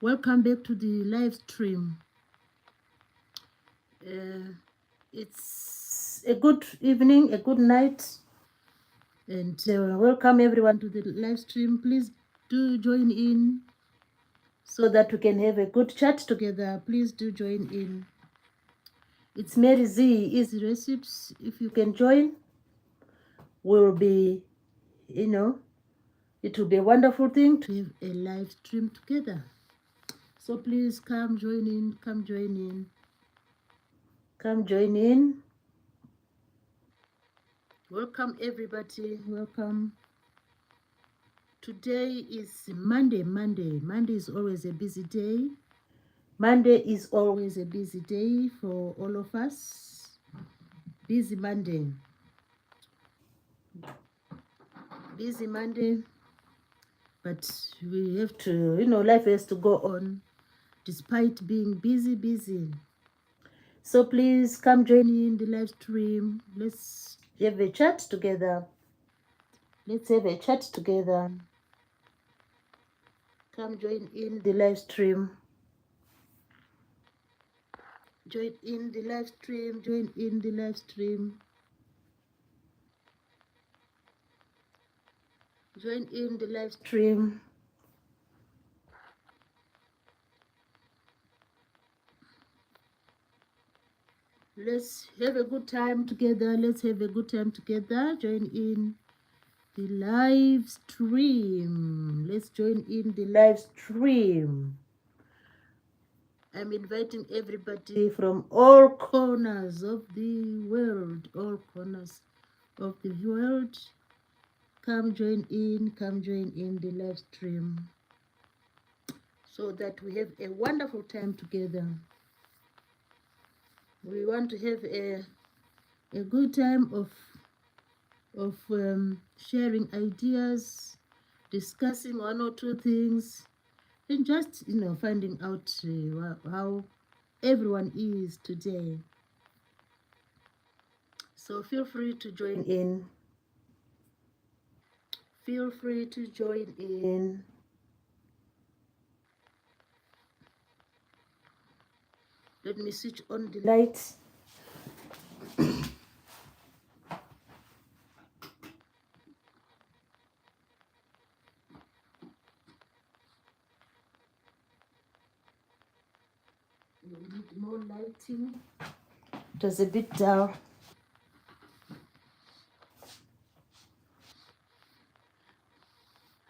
Welcome back to the live stream. It's a good evening, a good night, and welcome everyone to the live stream. Please do join in so that we can have a good chat together. Please do join in. It's Mary Z, Easy Recipes. If you can join, we'll be, it will be a wonderful thing to have a live stream together. So please come join in, come join in, come join in. Welcome everybody, welcome. Today is Monday. Monday is always a busy day. Monday is always a busy day for all of us. Busy Monday. Busy Monday. But we have to, life has to go on despite being busy. So please come join in the live stream. Let's have a chat together. Let's have a chat together. Come join in the live stream. Join in the live stream. Join in the live stream. Join in the live stream. Let's have a good time together. Let's have a good time together. Join in the live stream. Let's join in the live stream. I'm inviting everybody from all corners of the world. All corners of the world. Come join in the live stream so that we have a wonderful time together. We want to have a good time of sharing ideas, discussing one or two things, and just finding out how everyone is today. So feel free to join in. Feel free to join in. Let me switch on the lights. We need more lighting. It was a bit dull.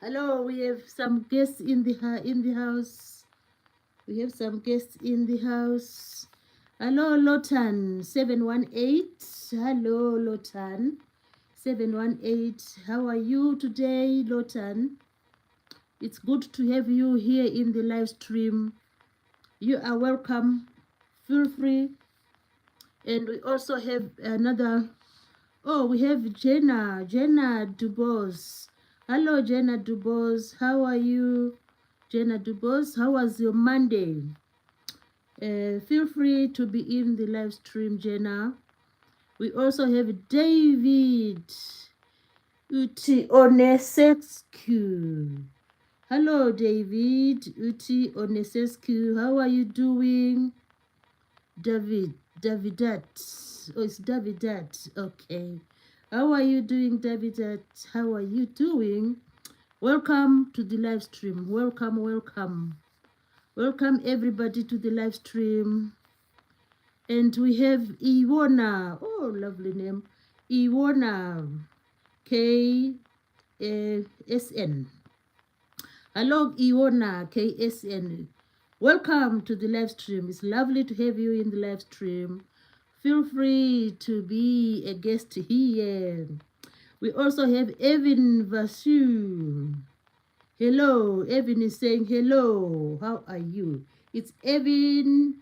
Hello, we have some guests in the house. We have some guests in the house. Hello, Lotan 718. Hello, Lotan 718. How are you today, Lotan? It's good to have you here in the live stream. You are welcome. Feel free. And we also have another. Oh, we have Jenna Dubose. Hello, Jenna Dubose. How are you, Jenna Dubose? How was your Monday? Feel free to be in the live stream, Jenna. We also have David Uti Onesescu. Hello, David Uti Onesescu. How are you doing? Davidat. Oh, it's Davidat. Okay. How are you doing, Davidat? How are you doing? Welcome to the live stream. Welcome. Welcome everybody to the live stream. And we have Iwona. Oh, lovely name. Iwona. KSN. Hello, Iwona. KSN. Welcome to the live stream. It's lovely to have you in the live stream. Feel free to be a guest here. We also have Evan Vasu. Hello, Evan is saying hello. How are you? It's Evan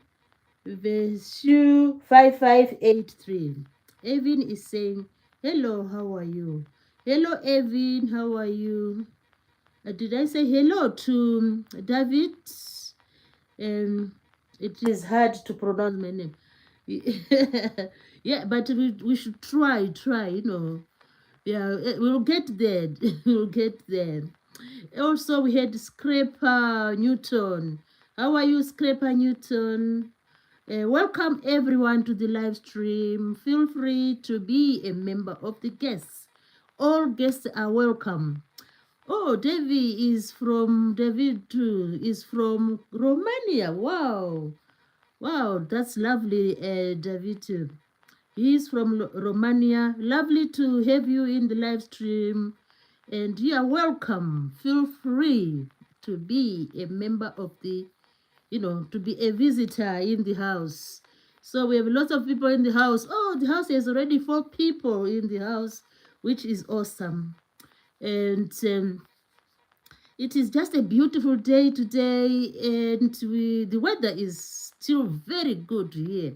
Vasu 5583. Evan is saying hello. How are you? Hello, Evan. How are you? Did I say hello to David? It is hard to pronounce my name. Yeah, but we should try, Yeah, we'll get there. We'll get there. Also, we had Scraper Newton. How are you, Scraper Newton? Welcome everyone to the live stream. Feel free to be a member of the guests. All guests are welcome. Oh, David too is from Romania. Wow. Wow, that's lovely, David too. He's from Romania. Lovely to have you in the live stream. And you are welcome. Feel free to be a member of the, to be a visitor in the house. So we have lots of people in the house. Oh, the house has already 4 people in the house, which is awesome. And it is just a beautiful day today, and the weather is still very good here,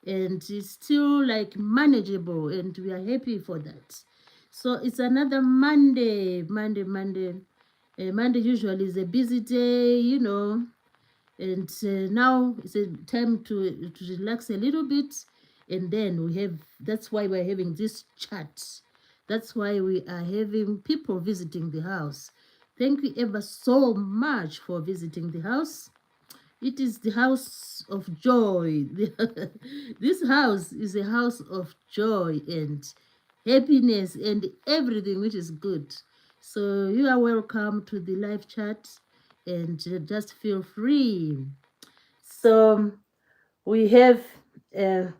and it's still like manageable, and we are happy for that. So it's another Monday. Monday usually is a busy day, and now it's a time to relax a little bit, and then that's why we're having this chat. That's why we are having people visiting the house. Thank you ever so much for visiting the house. It is the house of joy. This house is a house of joy and happiness and everything which is good. So you are welcome to the live chat, and just feel free. So we have, uh,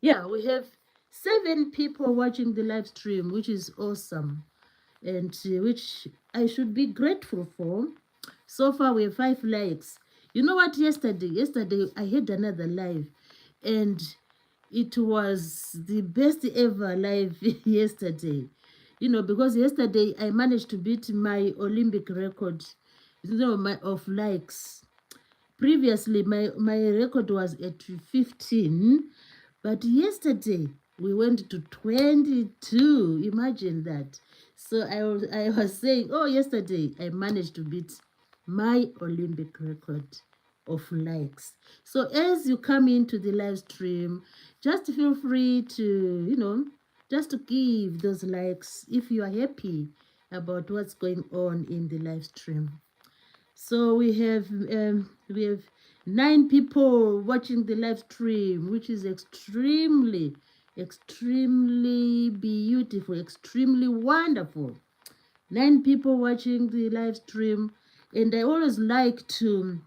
we have 7 people watching the live stream, which is awesome, and which I should be grateful for. So far, we have 5 likes. You know what? Yesterday I had another live, and it was the best ever live yesterday. Because yesterday I managed to beat my Olympic record, of likes. Previously, my record was at 15, but yesterday we went to 22. Imagine that. So I was saying, oh, yesterday I managed to beat my Olympic record of likes. So as you come into the live stream, just feel free to, just to give those likes if you are happy about what's going on in the live stream. So we have 9 people watching the live stream, which is extremely, extremely beautiful, extremely wonderful. 9 people watching the live stream, and I always like to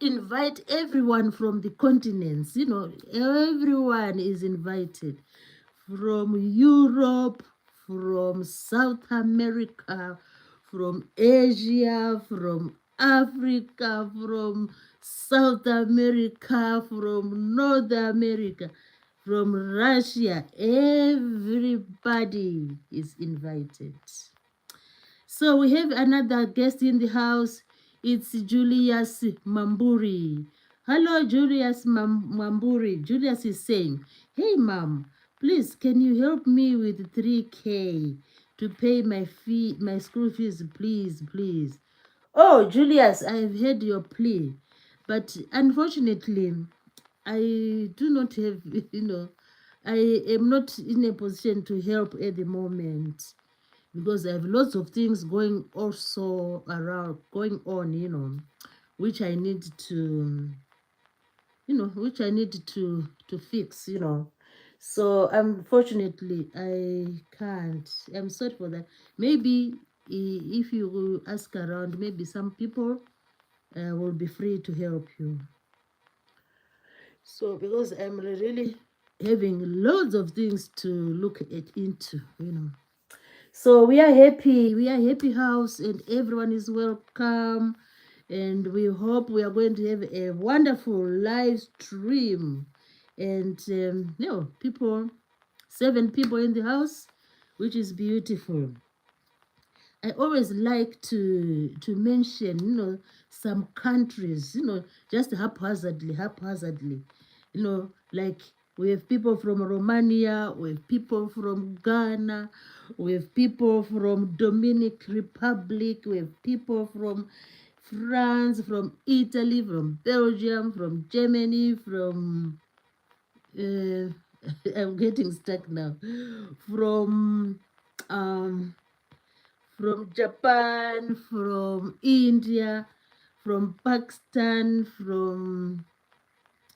invite everyone from the continents. Everyone is invited from Europe, from South America, from Asia, from Africa, from South America, from North America, from Russia. Everybody is invited. So we have another guest in the house. It's Julius Mamburi. Hello, Julius Mamburi. Julius is saying, hey, mom, please, can you help me with 3K to pay my school fees, please, please? Oh, Julius, I've heard your plea, but unfortunately, I do not have, I am not in a position to help at the moment, because I have lots of things going on, which I need to, which I need to fix, So unfortunately, I can't. I'm sorry for that. Maybe if you will ask around, maybe some people will be free to help you. So because I'm really having loads of things to look into. So we are happy. We are happy house, and everyone is welcome. And we hope we are going to have a wonderful live stream. And 7 people in the house, which is beautiful. I always like to mention, some countries, just haphazardly, like we have people from Romania, we have people from Ghana, we have people from Dominican Republic, we have people from France, from Italy, from Belgium, from Germany, from I'm getting stuck now, from um from Japan, from India, from Pakistan, from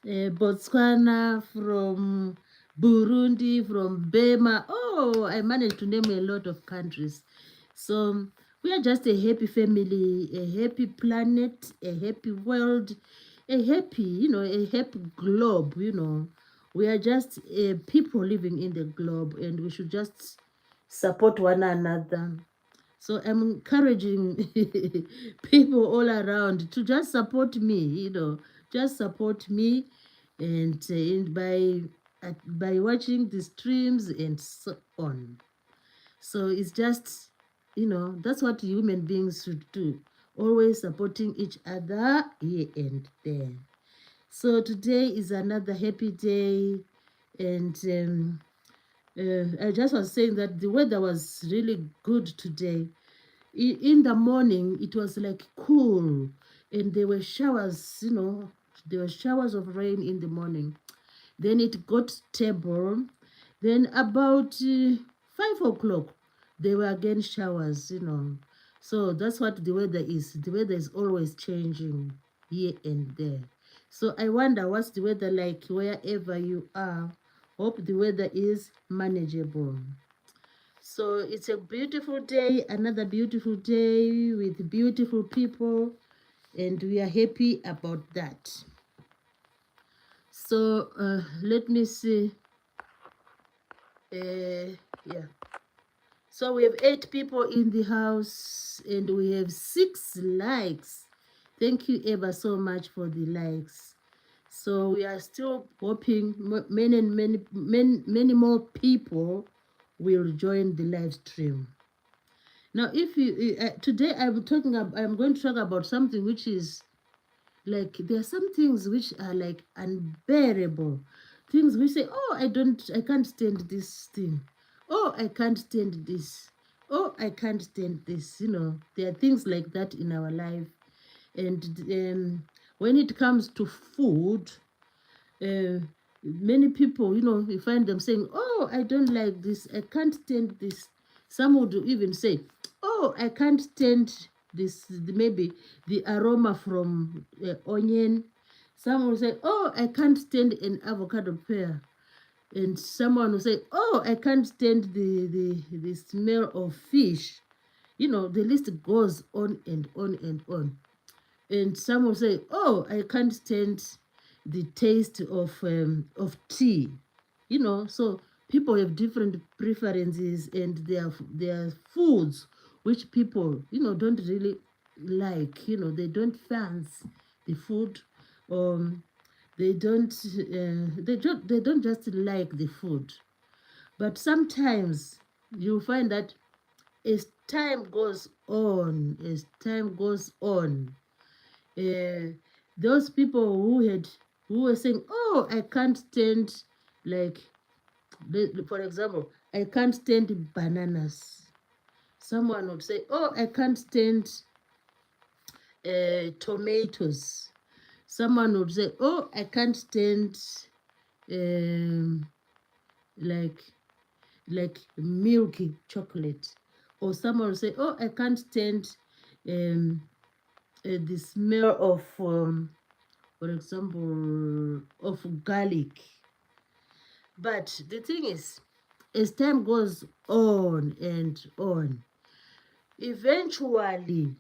Botswana, from Burundi, from Burma. Oh, I managed to name a lot of countries. So we are just a happy family, a happy planet, a happy world, a happy, a happy globe, We are just people living in the globe, and we should just support one another. So I'm encouraging people all around to just support me, just support me, and by watching the streams and so on. So it's just, that's what human beings should do, always supporting each other here and there. So today is another happy day, and I just was saying that the weather was really good today. In the morning it was like cool, and there were showers, there were showers of rain in the morning. Then it got stable. Then about 5 o'clock there were again showers, So that's what the weather is. The weather is always changing here and there. So I wonder what's the weather like wherever you are. Hope the weather is manageable. So it's a beautiful day, another beautiful day with beautiful people, and we are happy about that. So let me see. Yeah. So we have 8 people in the house, and we have 6 likes. Thank you ever so much for the likes. So we are still hoping many more people will join the live stream. Now, if you today I'm going to talk about something which is like, there are some things which are like unbearable, things we say, oh, I can't stand this thing, oh, I can't stand this, oh, I can't stand this. There are things like that in our life, and when it comes to food, uh, many people, you find them saying, oh, I don't like this, I can't stand this. Some would even say, oh, I can't stand this, maybe the aroma from onion. Some will say, oh, I can't stand an avocado pear. And someone will say, oh, I can't stand the smell of fish. The list goes on and on and on. And some will say, oh, I can't stand the taste of tea. So people have different preferences, and their foods which people don't really like. They don't fancy the food. um they don't just like the food. But sometimes you find that as time goes on, uh, those people who were saying, oh, I can't stand, like, for example, I can't stand bananas. Someone would say, oh, I can't stand tomatoes. Someone would say, oh, I can't stand um, like milky chocolate. Or someone would say, oh, I can't stand um, the smell of for example, of garlic. But the thing is, as time goes on and on, eventually,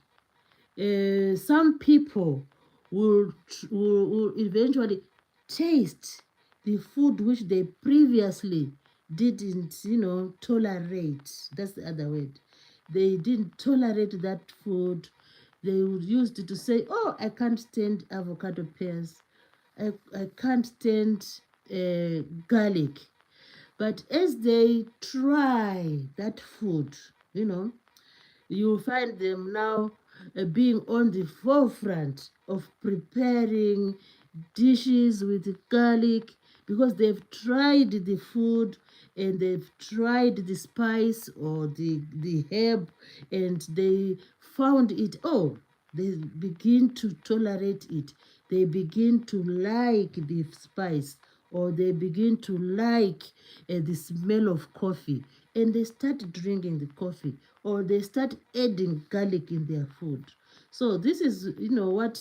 some people will eventually taste the food which they previously didn't, tolerate. That's the other word. They didn't tolerate that food. They would use it to say, oh, I can't stand avocado pears. I can't stand garlic. But as they try that food, you know, you find them now being on the forefront of preparing dishes with garlic, because they've tried the food, and they've tried the spice or the herb, and they found it, oh, they begin to tolerate it, they begin to like the spice, or they begin to like the smell of coffee, and they start drinking the coffee, or they start adding garlic in their food. So this is, what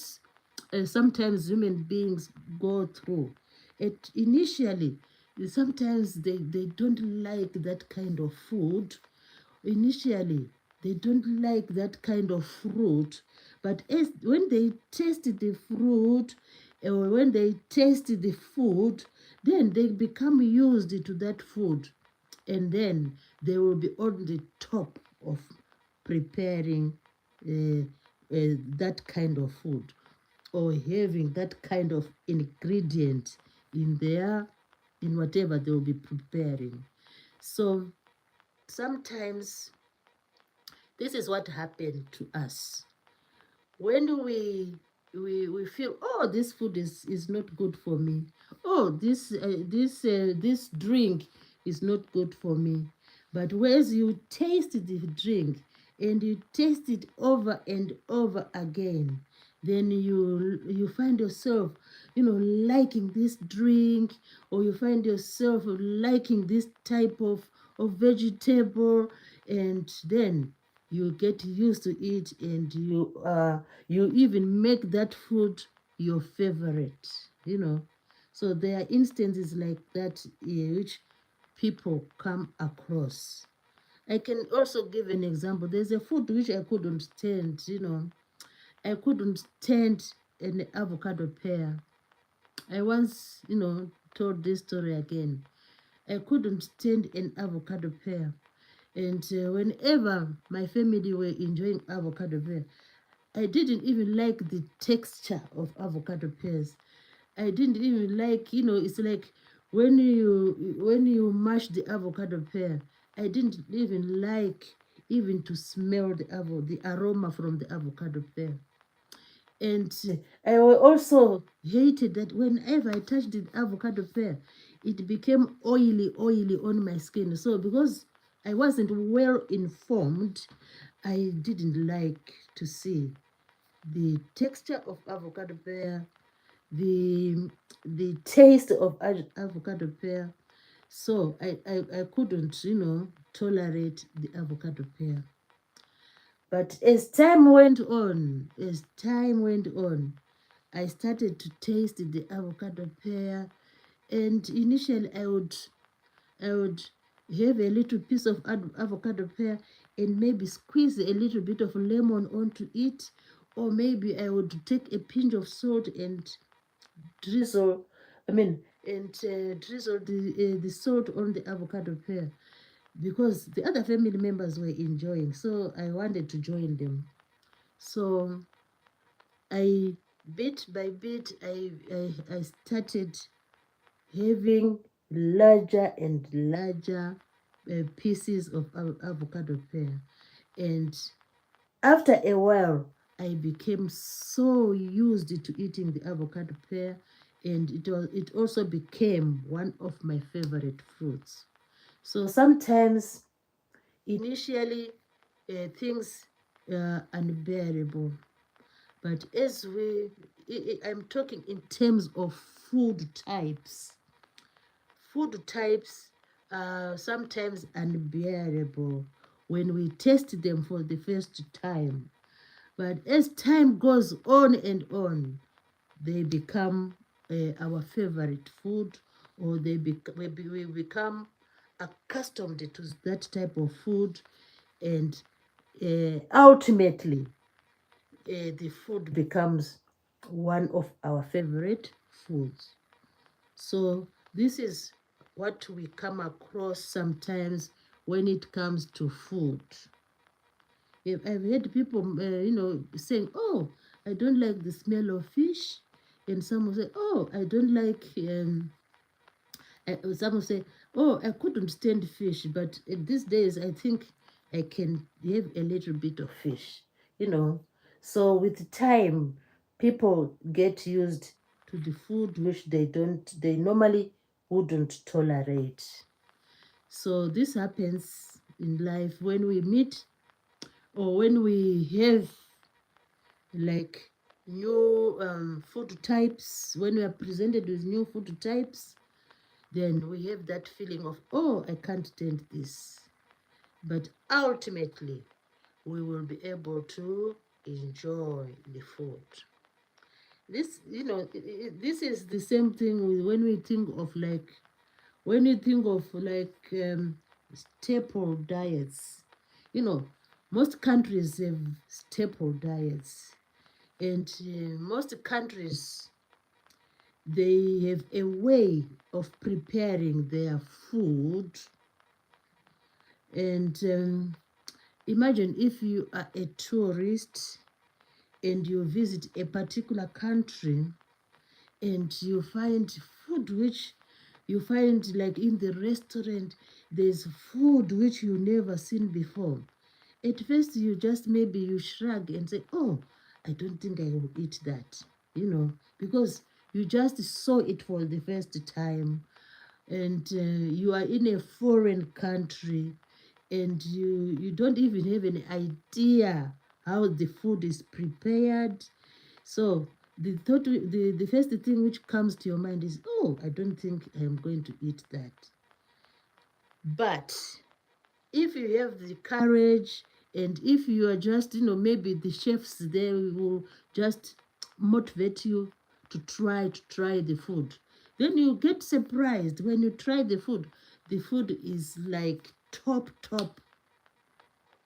sometimes human beings go through. It initially, sometimes they don't like that kind of food. Initially, they don't like that kind of fruit, but when they taste the fruit, or when they taste the food, then they become used to that food, and then they will be on the top of preparing uh, that kind of food, or having that kind of ingredient in whatever they will be preparing. So sometimes this is what happened to us when we feel, oh, this food is not good for me. Oh, this drink is not good for me. But whereas you taste the drink and you taste it over and over again, then you find yourself, liking this drink, or you find yourself liking this type of vegetable, and then you get used to it, and you even make that food your favorite, so there are instances like that, which people come across. I can also give an example. There's a food which I couldn't stand. I couldn't stand an avocado pear. I once, told this story again. I couldn't stand an avocado pear. And whenever my family were enjoying avocado pear, I didn't even like the texture of avocado pears. I didn't even like, it's like when you mash the avocado pear, I didn't even like even to smell the aroma from the avocado pear. And I also hated that whenever I touched the avocado pear, it became oily on my skin. So because I wasn't well informed, I didn't like to see the texture of avocado pear, the the taste of avocado pear. So I couldn't, tolerate the avocado pear. But as time went on, I started to taste the avocado pear, and initially I would have a little piece of avocado pear and maybe squeeze a little bit of lemon onto it, or maybe I would take a pinch of salt and drizzle, drizzle the salt on the avocado pear, because the other family members were enjoying, so I wanted to join them. So I, bit by bit, I started having larger and larger pieces of avocado pear. And after a while, I became so used to eating the avocado pear, and it also became one of my favorite fruits. So sometimes, initially, things are unbearable. But I'm talking in terms of food types. Food types are sometimes unbearable when we taste them for the first time. But as time goes on and on, they become our favorite food, or we become accustomed to that type of food, and ultimately, the food becomes one of our favorite foods. So this is what we come across sometimes when it comes to food. I've heard people, saying, "Oh, I don't like the smell of fish," and some will say, "Oh, I don't like." Some will say, "Oh, I couldn't stand fish, but these days I think I can have a little bit of fish." You know, so with time, people get used to the food which they normally wouldn't tolerate. So this happens in life when we meet, or when we have like new food types, when we are presented with new food types, then we have that feeling of, oh, I can't stand this. But ultimately, we will be able to enjoy the food. This, this is the same thing with when we think of like, when you think of like staple diets, you know, most countries have staple diets, and most countries, they have a way of preparing their food. And imagine if you are a tourist and you visit a particular country, and you find food which you find like in the restaurant, there's food which you never seen before. At first you just, maybe you shrug and say, oh, I don't think I will eat that, because you just saw it for the first time, and you are in a foreign country, and you don't even have an idea how the food is prepared. So the first thing which comes to your mind is, oh, I don't think I'm going to eat that. But if you have the courage, and if you are just, maybe the chefs there will just motivate you to try the food, then you get surprised when you try the food. The food is like top,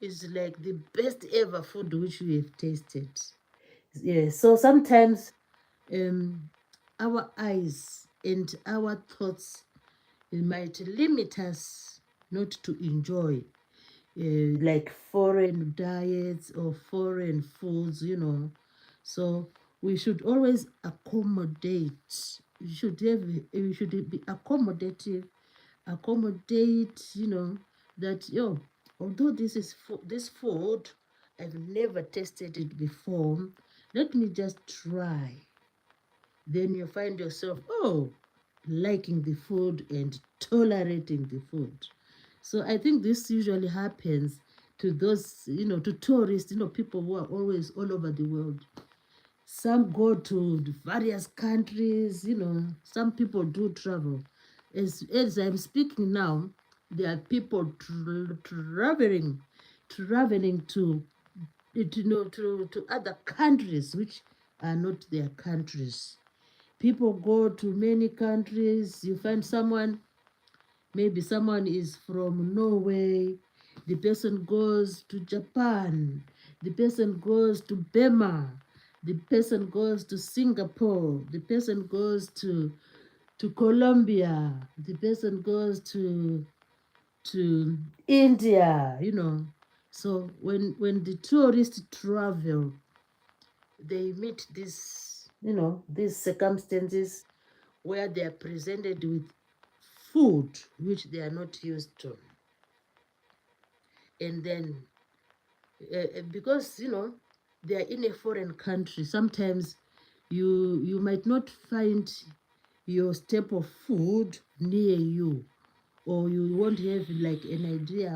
is like the best ever food which we have tasted. Yeah, so sometimes um, our eyes and our thoughts, it might limit us not to enjoy like foreign diets or foreign foods. So we should always accommodate. We should be accommodate, that, although this food, I've never tasted it before, let me just try. Then you find yourself, oh, liking the food and tolerating the food. So I think this usually happens to those, to tourists, people who are always all over the world. Some go to various countries. Some people do travel. As I'm speaking now, there are people traveling to other countries which are not their countries. People go to many countries. You find someone, maybe someone is from Norway, the person goes to Japan, the person goes to Burma, the person goes to Singapore, the person goes to Colombia, the person goes to India. So when the tourists travel, they meet these circumstances where they are presented with food which they are not used to. And then because they are in a foreign country, sometimes you might not find your staple food near you, or you won't have like an idea,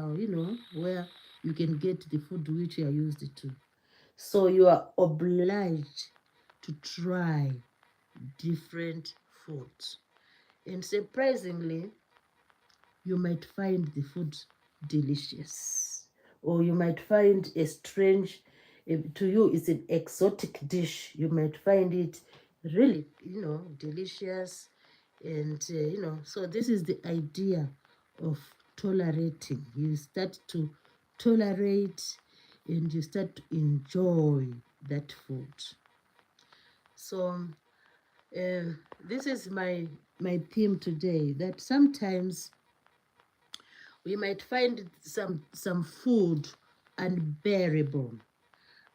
where you can get the food which you are used to. So you are obliged to try different foods. And surprisingly, you might find the food delicious, or you might find a strange, to you it's an exotic dish. You might find it really, delicious. And so this is the idea of tolerating. You start to tolerate, and you start to enjoy that food. So this is my theme today, that sometimes we might find some food unbearable,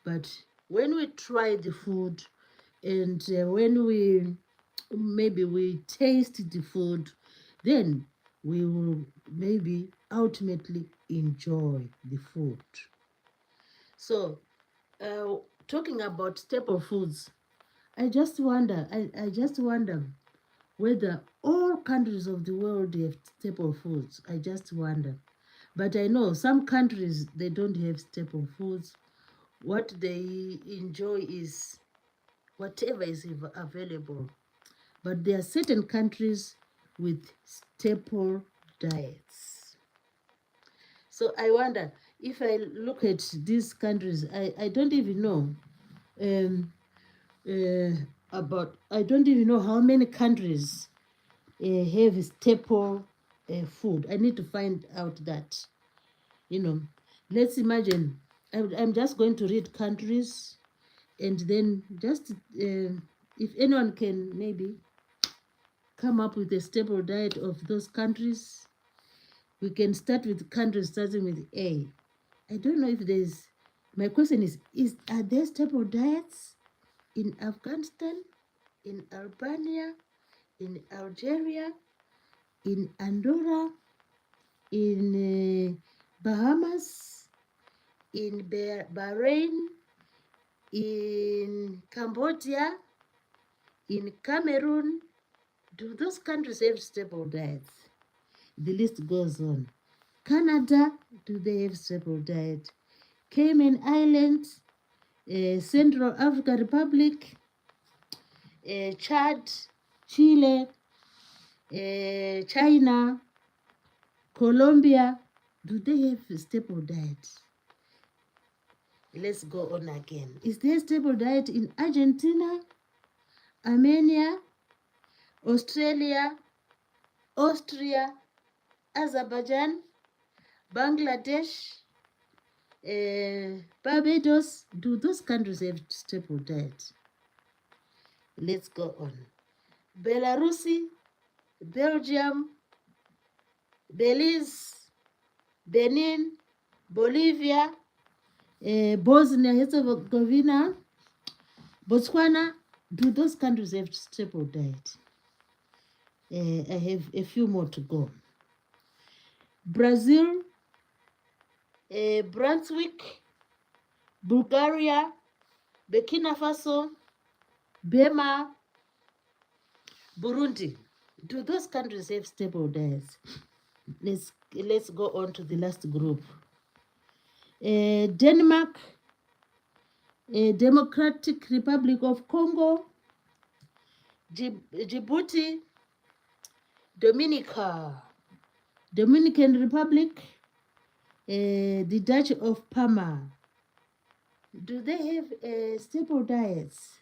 but when we try the food, and when we taste the food, then we will maybe ultimately enjoy the food. So talking about staple foods, I just wonder whether all countries of the world have staple foods. I just wonder. But I know some countries, they don't have staple foods. What they enjoy is whatever is available. But there are certain countries with staple diets. So I wonder, if I look at these countries, I don't even know um, I don't even know how many countries have staple food. I need to find out that, you know. Let's imagine, I'm just going to read countries, and then just if anyone can maybe come up with a staple diet of those countries. We can start with countries starting with A. I don't know if there's. My question is are there staple diets in Afghanistan, in Albania, in Algeria, in Andorra, in Bahamas, in Bahrain, in Cambodia, in Cameroon? Do those countries have stable diets? The list goes on. Canada, do they have stable diet? Cayman Islands, Central African Republic, Chad, Chile, China, Colombia, do they have stable diet? Let's go on again. Is there stable diet in Argentina, Armenia, Australia, Austria, Azerbaijan, Bangladesh, Barbados? Do those countries have stable diet? Let's go on. Belarus, Belgium, Belize, Benin, Bolivia, Bosnia Herzegovina, Botswana. Do those countries have stable diet? I have a few more to go. Brazil, Brunswick, Bulgaria, Burkina Faso, Burma, Burundi. Do those countries have stable diets? Let's go on to the last group. Denmark, Democratic Republic of Congo, Djibouti, Dominican Republic, the Dutch of Parma. Do they have stable diets?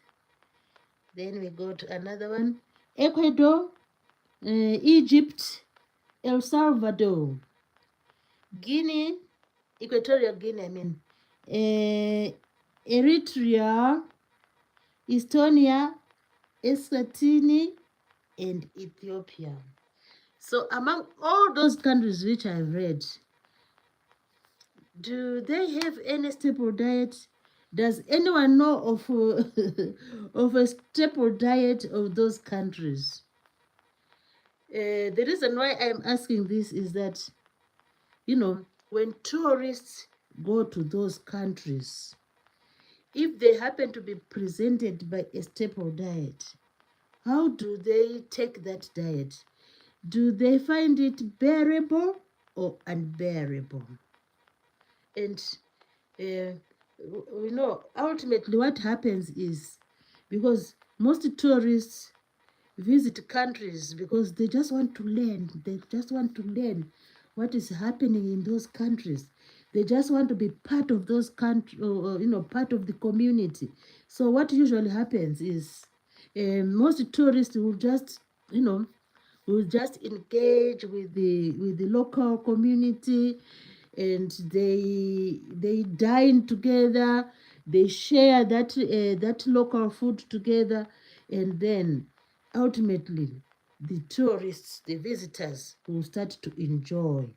Then we go to another one. Ecuador, Egypt, El Salvador, Guinea, Equatorial Guinea, I mean, Eritrea, Estonia, Eswatini, and Ethiopia. So among all those countries which I've read, do they have any staple diet? Does anyone know of of a staple diet of those countries? The reason why I'm asking this is that, you know, when tourists go to those countries, if they happen to be presented by a staple diet, how do they take that diet? Do they find it bearable or unbearable? And we know ultimately what happens is, because most tourists visit countries because they just want to learn. They just want to learn what is happening in those countries. They just want to be part of those countries, or, you know, part of the community. So what usually happens is most tourists will just, you know, will just engage with the local community, and they dine together, they share that local food together, and then ultimately the tourists, the visitors, will start to enjoy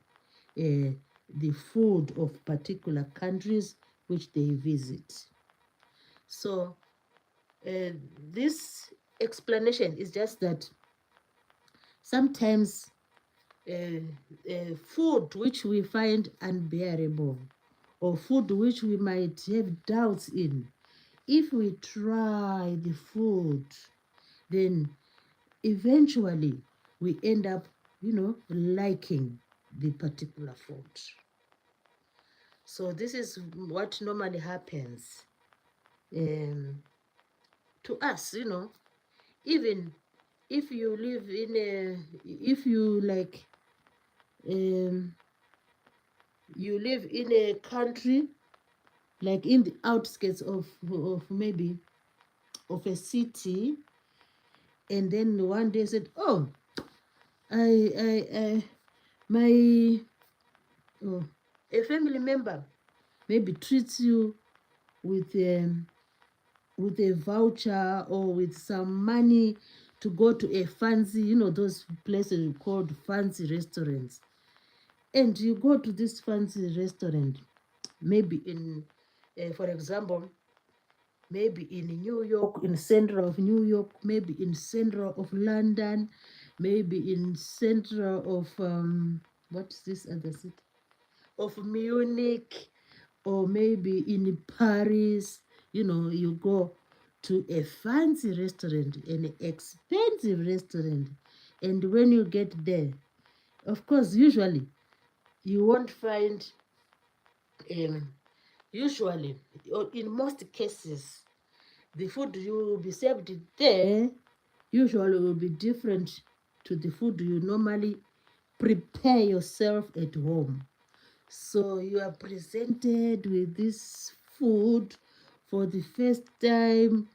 the food of particular countries which they visit. So this explanation is just that sometimes food which we find unbearable, or food which we might have doubts in, if we try the food, then eventually we end up, you know, liking the particular food. So this is what normally happens to us, you know. Even if you live in a, if you like, you live in a country, like in the outskirts of maybe of a city, and then one day said, oh, I my oh, a family member maybe treats you with with a voucher or with some money to go to a fancy, those places called fancy restaurants. And you go to this fancy restaurant, maybe in, for example, maybe in New York, in center of New York, maybe in center of London, maybe in center of what's this other city? Of Munich, or maybe in Paris. You go to a fancy restaurant, an expensive restaurant, and when you get there, of course, usually you won't find um, usually, or in most cases, the food you will be served there usually will be different to the food you normally prepare yourself at home. So you are presented with this food for the first time.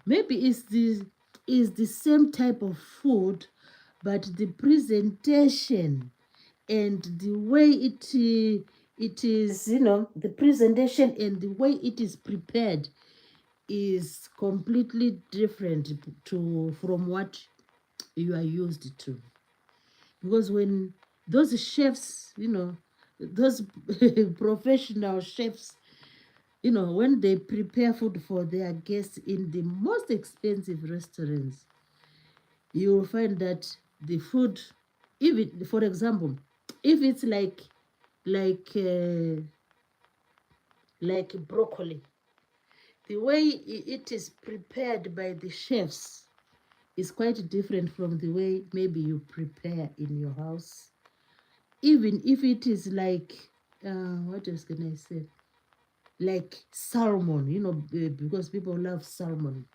Maybe it's the same type of food, but the presentation and the way it is, the presentation and the way it is prepared is completely different to from what you are used to. Because when those chefs, those professional chefs, when they prepare food for their guests in the most expensive restaurants, you will find that the food, even for example, if it's like like broccoli, the way it is prepared by the chefs is quite different from the way maybe you prepare in your house. Even if it is like, what else can I say? Like salmon, because people love salmon,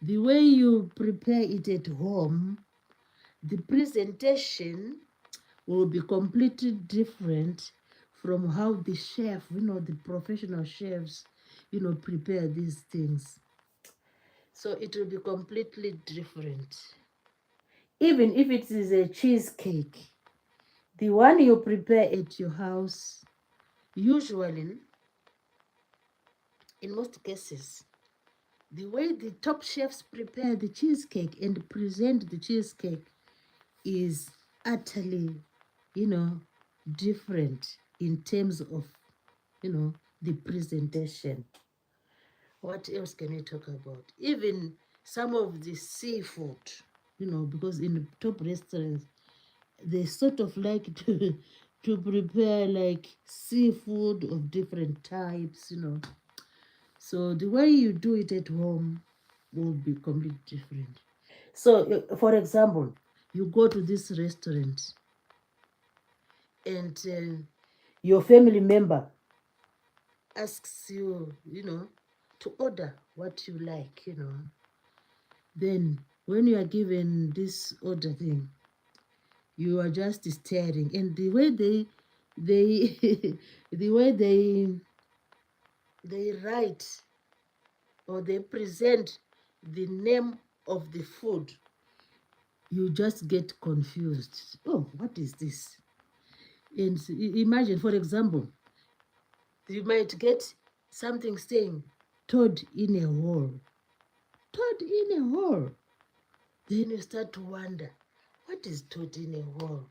the way you prepare it at home, the presentation will be completely different from how the chef, the professional chefs, prepare these things. So it will be completely different. Even if it is a cheesecake, the one you prepare at your house, usually, in most cases, the way the top chefs prepare the cheesecake and present the cheesecake is utterly, you know, different in terms of, the presentation. What else can we talk about? Even some of the seafood, because in top restaurants, they sort of like to prepare like seafood of different types. So the way you do it at home will be completely different. So, for example, you go to this restaurant and your family member asks you, to order what you like. Then when you are given this order thing, you are just staring, and the way they the way they write or they present the name of the food, you just get confused. Oh, what is this? And imagine, for example, you might get something saying toad in a hole. Toad in a hole. Then you start to wonder, what is toad in a hole?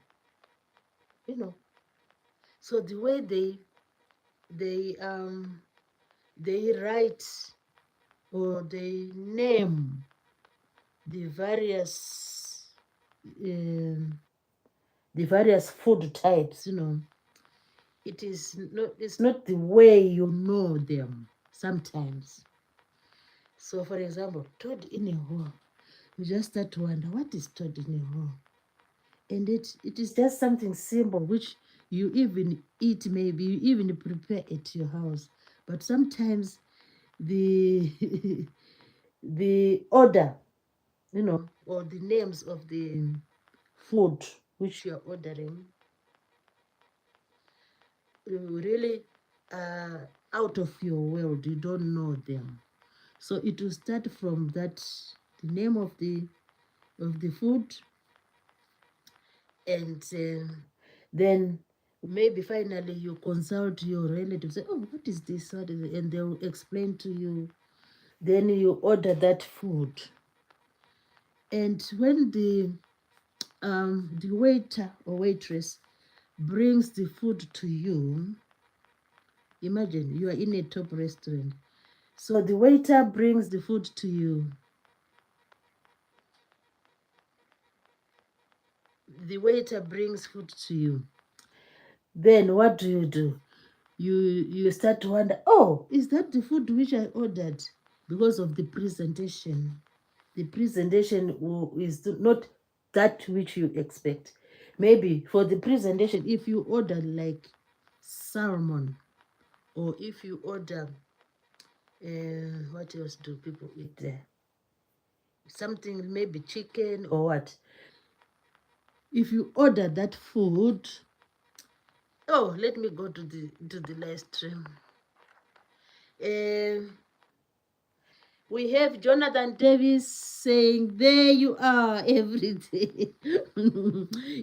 So the way they they write or they name the um, various food types, it's not the way you know them sometimes. So for example, toad in a hole, you just start to wonder, what is toad in a hole? And it is just something simple which you even eat, maybe you even prepare at your house. But sometimes the the order, or the names of the food which you're ordering really out of your world. You don't know them. So it will start from that, the name of the food, and then maybe finally you consult your relatives. Say, oh, what is this? What is it? And they will explain to you. Then you order that food, and when the waiter or waitress brings the food to you, imagine you are in a top restaurant. So the waiter brings the food to you. The waiter brings food to you. Then what do? You start to wonder, oh, is that the food which I ordered? Because of the presentation. The presentation is not that which you expect. Maybe for the presentation, if you order like salmon, or if you order, what else do people eat there? Something, maybe chicken or what? If you order that food, oh, let me go to the live stream. We have Jonathan Davis saying, there you are every day.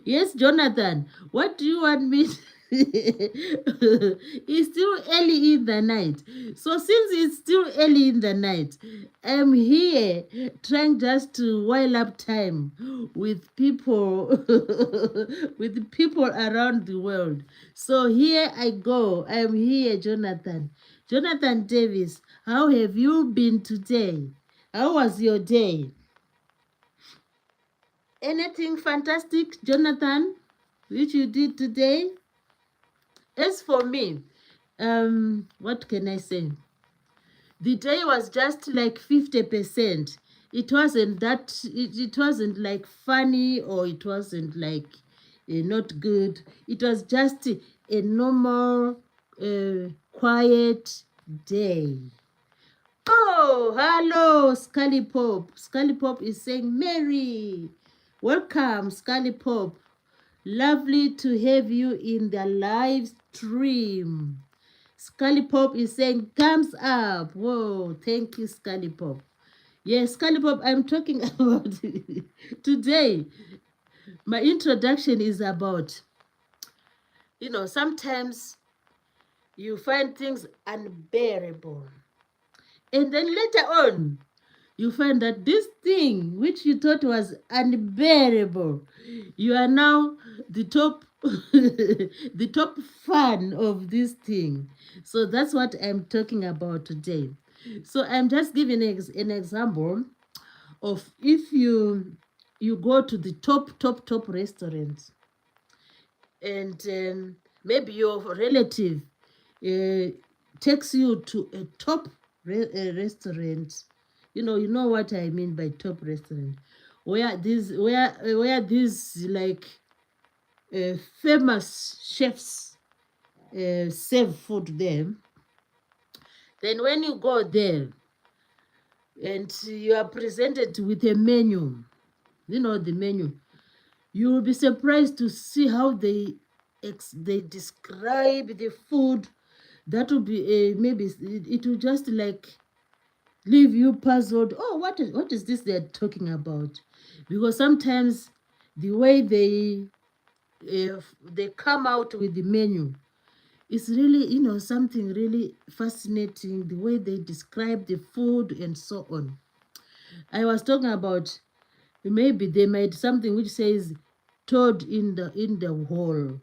Yes, Jonathan, what do you want me to It's still early in the night. So since it's still early in the night, I'm here trying just to while up time with people with people around the world. So here I go. I'm here, Jonathan. Jonathan Davis, how have you been today? How was your day? Anything fantastic, Jonathan, which you did today? As for me, what can I say? The day was just like 50%. It wasn't that, it wasn't like funny, or it wasn't like not good. It was just a normal, quiet day. Oh, hello, Scully Pop. Scully Pop is saying, Mary, welcome, Scully Pop. Lovely to have you in the live stream. Scully Pop is saying, thumbs up. Whoa, thank you, Scully Pop. Yes, Scully Pop, I'm talking about today. My introduction is about, sometimes you find things unbearable. And then later on, you find that this thing which you thought was unbearable, you are now the top the top fan of this thing. So that's what I'm talking about today. So I'm just giving an example of, if you go to the top restaurants, and maybe your relative uh, takes you to a top restaurant. You know what I mean by top restaurant, where these like famous chefs serve food there. Then when you go there and you are presented with a menu, the menu, you will be surprised to see how they describe the food. That will be maybe it will just like leave you puzzled. Oh, what is this they're talking about? Because sometimes the way they come out with the menu is really, something really fascinating, the way they describe the food and so on. I was talking about, maybe they made something which says toad in the hole.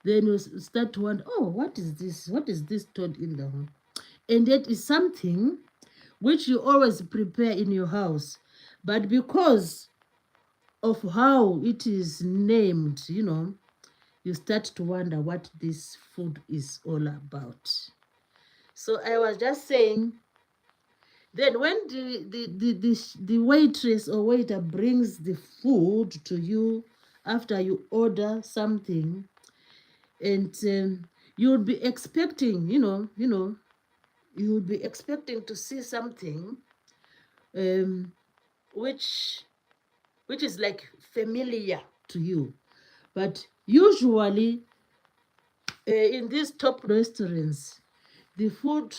Then you start to wonder, oh, what is this? What is this toad in the hole? And that is something which you always prepare in your house. But because of how it is named, you start to wonder what this food is all about. So I was just saying, then when the waitress or waiter brings the food to you after you order something, and you would be expecting, you would be expecting to see something um, which is like familiar to you. But usually In these top restaurants, the food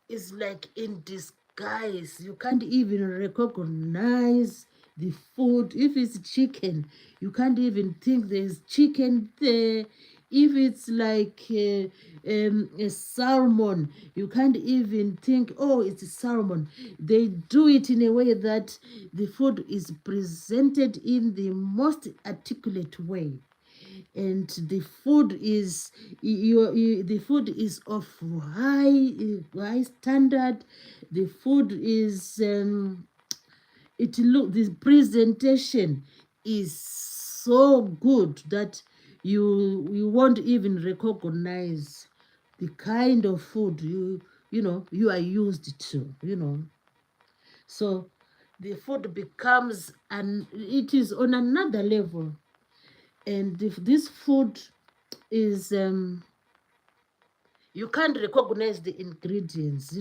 is like in disguise. You can't even recognize the food. If it's chicken, you can't even think there's chicken there. If it's like a salmon, you can't even think, oh, it's a salmon. They do it in a way that the food is presented in the most articulate way, and the food is the food is of high standard. The food is it look the presentation is so good that you won't even recognize the kind of food you are used to, so the food becomes, and it is on another level. And if this food is you can't recognize the ingredients,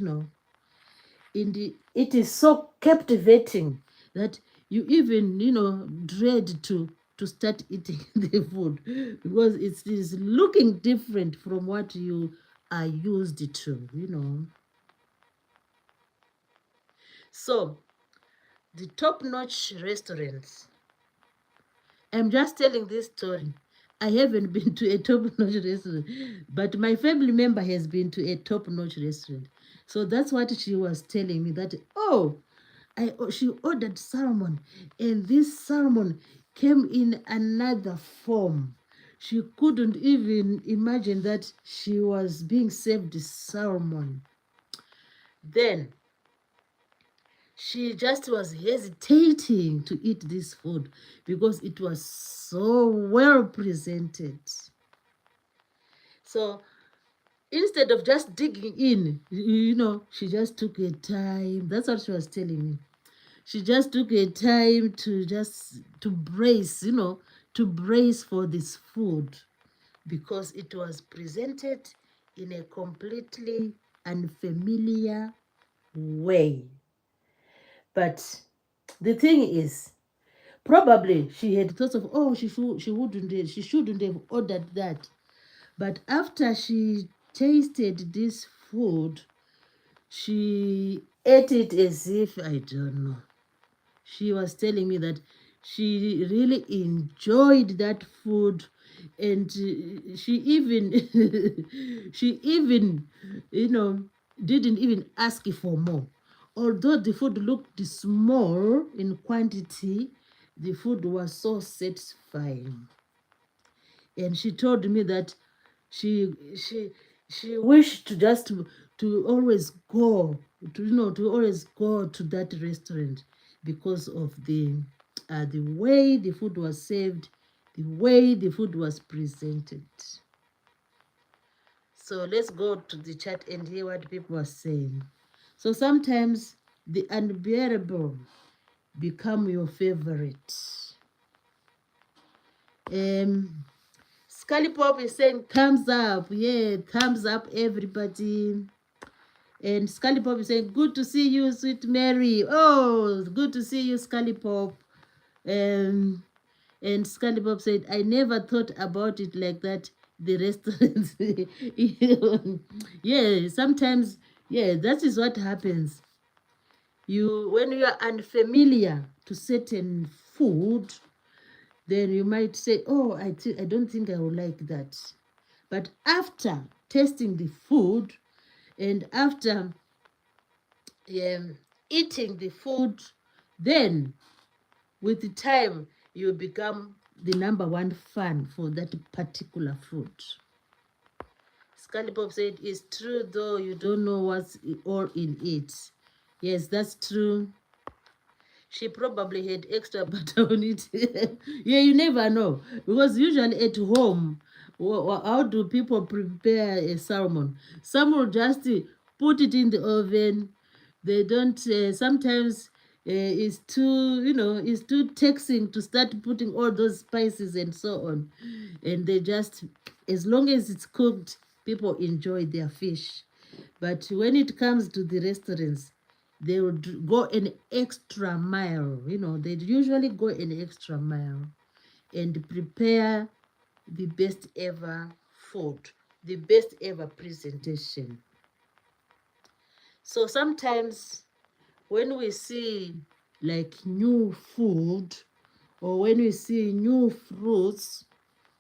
it is so captivating that you even dread to start eating the food, because it is looking different from what you are used to. So the top-notch restaurants, I'm just telling this story. I haven't been to a top-notch restaurant, but my family member has been to a top-notch restaurant. So that's what she was telling me, that, she ordered salmon, and this salmon came in another form. She couldn't even imagine that she was being served salmon. Then she just was hesitating to eat this food because it was so well presented. So instead of just digging in, she just took a time. That's what she was telling me. She just took a time to brace, to brace for this food, because it was presented in a completely unfamiliar way. But the thing is, probably she had thought of, oh, she shouldn't have ordered that. But after she tasted this food, she ate it as if, I don't know. She was telling me that she really enjoyed that food, and she even she even didn't even ask for more. Although the food looked small in quantity, the food was so satisfying. And she told me that she she she wished to always go to always go to that restaurant, because of the way the food was served, the way the food was presented. So let's go to the chat and hear what people are saying. So sometimes the unbearable become your favorite. Scully Pop is saying thumbs up. Yeah, thumbs up, everybody. And Scully Pop is saying, good to see you, sweet Mary. Oh, good to see you, Scully Pop. And Scully Pop said, I never thought about it like that. The restaurants. Yeah, sometimes, yeah, that is what happens. When you are unfamiliar to certain food, then you might say, oh, I don't think I will like that. But after tasting the food, and after eating the food, then with the time you become the number one fan for that particular food. Scully Pop said, it's true though, you don't know what's all in it. Yes, that's true. She probably had extra butter on it. Yeah, you never know. Because usually at home, how do people prepare a salmon? Some will just put it in the oven. They don't, sometimes it's too taxing to start putting all those spices and so on. And they just, as long as it's cooked, people enjoy their fish. But when it comes to the restaurants, they would go an extra mile. They'd usually go an extra mile and prepare the best ever food the best ever presentation. So sometimes when we see like new food, or when we see new fruits,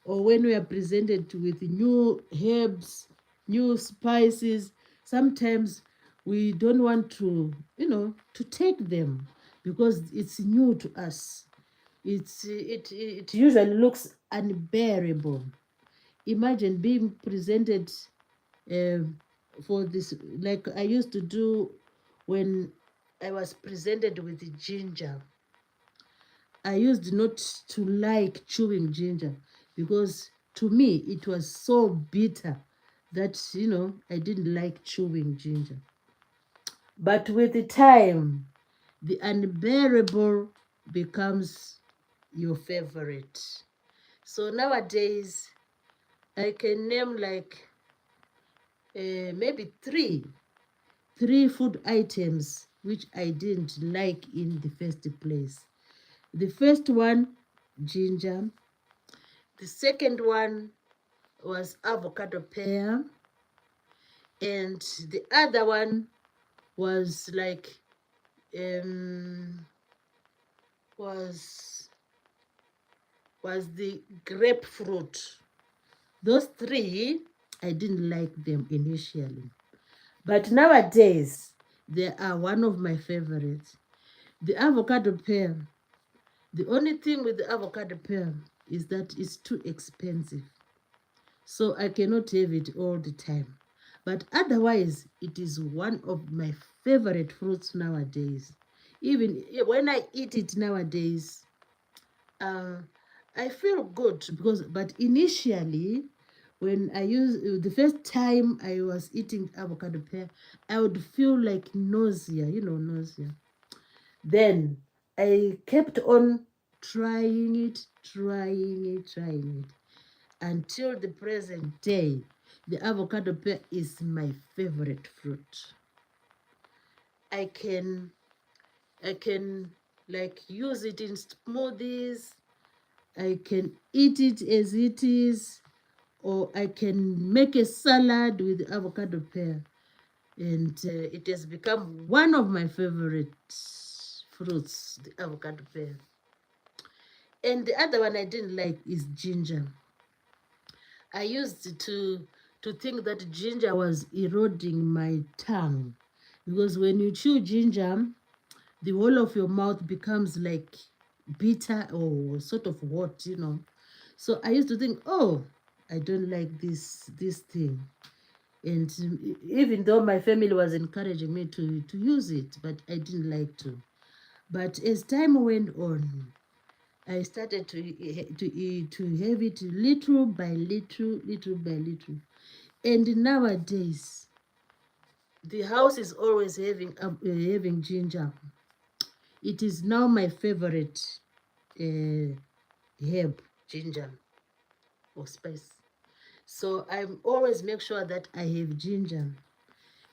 or when we are presented with new herbs, new spices, sometimes we don't want to, to take them because it's new to us. It usually looks unbearable. Imagine being presented um, for this, like I used to do when I was presented with the ginger. I used not to like chewing ginger because to me it was so bitter that I didn't like chewing ginger. But with the time, the unbearable becomes your favorite. So nowadays, I can name like maybe three food items which I didn't like in the first place. The first one, ginger. The second one was avocado pear. And the other one was like um was the grapefruit. Those three, I didn't like them initially. But nowadays, they are one of my favorites. The avocado pear, the only thing with the avocado pear is that it's too expensive. So I cannot have it all the time. But otherwise, it is one of my favorite fruits nowadays. Even when I eat it nowadays, uh, I feel good but initially, when I use the first time I was eating avocado pear, I would feel like nausea, nausea. Then I kept on trying it until the present day. The avocado pear is my favorite fruit. I can like use it in smoothies. I can eat it as it is, or I can make a salad with avocado pear. And it has become one of my favorite fruits, the avocado pear. And the other one I didn't like is ginger. I used to think that ginger was eroding my tongue because when you chew ginger, the whole of your mouth becomes like bitter or sort of hot. So I used to think, oh, I don't like this thing. And even though my family was encouraging me to use it, but I didn't like to. But as time went on, I started to have it little by little. And nowadays, the house is always having ginger. It is now my favorite uh, herb, ginger or spice. So I always make sure that I have ginger.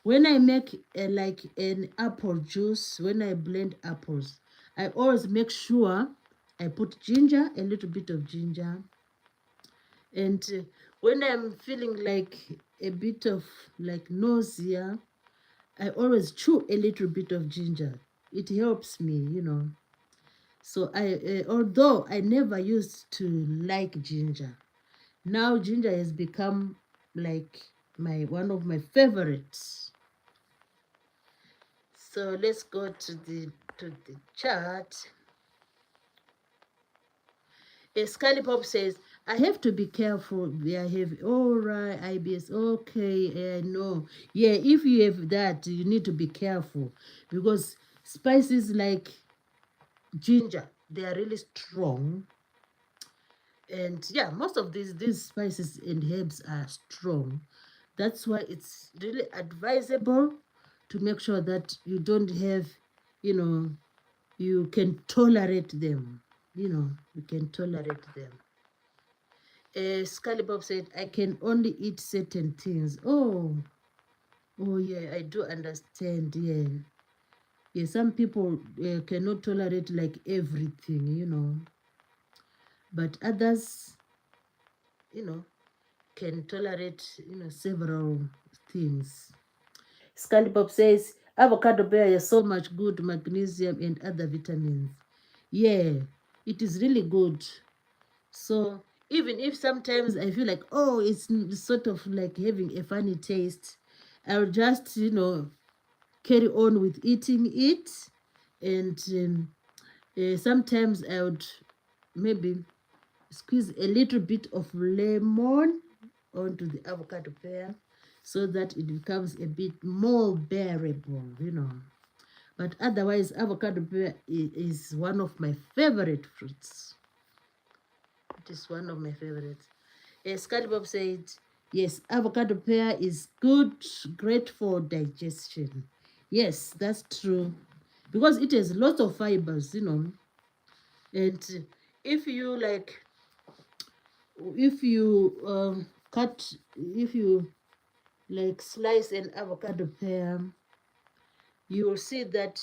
When I make like an apple juice, when I blend apples, I always make sure I put ginger, a little bit of ginger. And when I'm feeling like a bit of like nausea, I always chew a little bit of ginger. It helps me. So although I never used to like ginger, now ginger has become like my one of my favorites. So let's go to the chart. Scully Pop says, I have to be careful. I have, all right, IBS. Okay, I know. Yeah, if you have that, you need to be careful because spices like ginger, they are really strong. And yeah, most of these spices and herbs are strong. That's why it's really advisable to make sure that you don't have, you can tolerate them. You can tolerate them. Scully Bob said, I can only eat certain things. Oh yeah, I do understand. Yeah. Yeah, some people cannot tolerate like everything. But others, you know, can tolerate, several things. Scully Bob says avocado bear has so much good magnesium and other vitamins. Yeah, it is really good. So even if sometimes I feel like, oh, it's sort of like having a funny taste, I'll just, carry on with eating it. And sometimes I would maybe squeeze a little bit of lemon onto the avocado pear so that it becomes a bit more bearable. But otherwise, avocado pear is one of my favorite fruits. It is one of my favorites. Scotty Bob said, yes, avocado pear is good, great for digestion. Yes, that's true. Because it has lots of fibers. And if you like, if you if you like slice an avocado pear, you will see that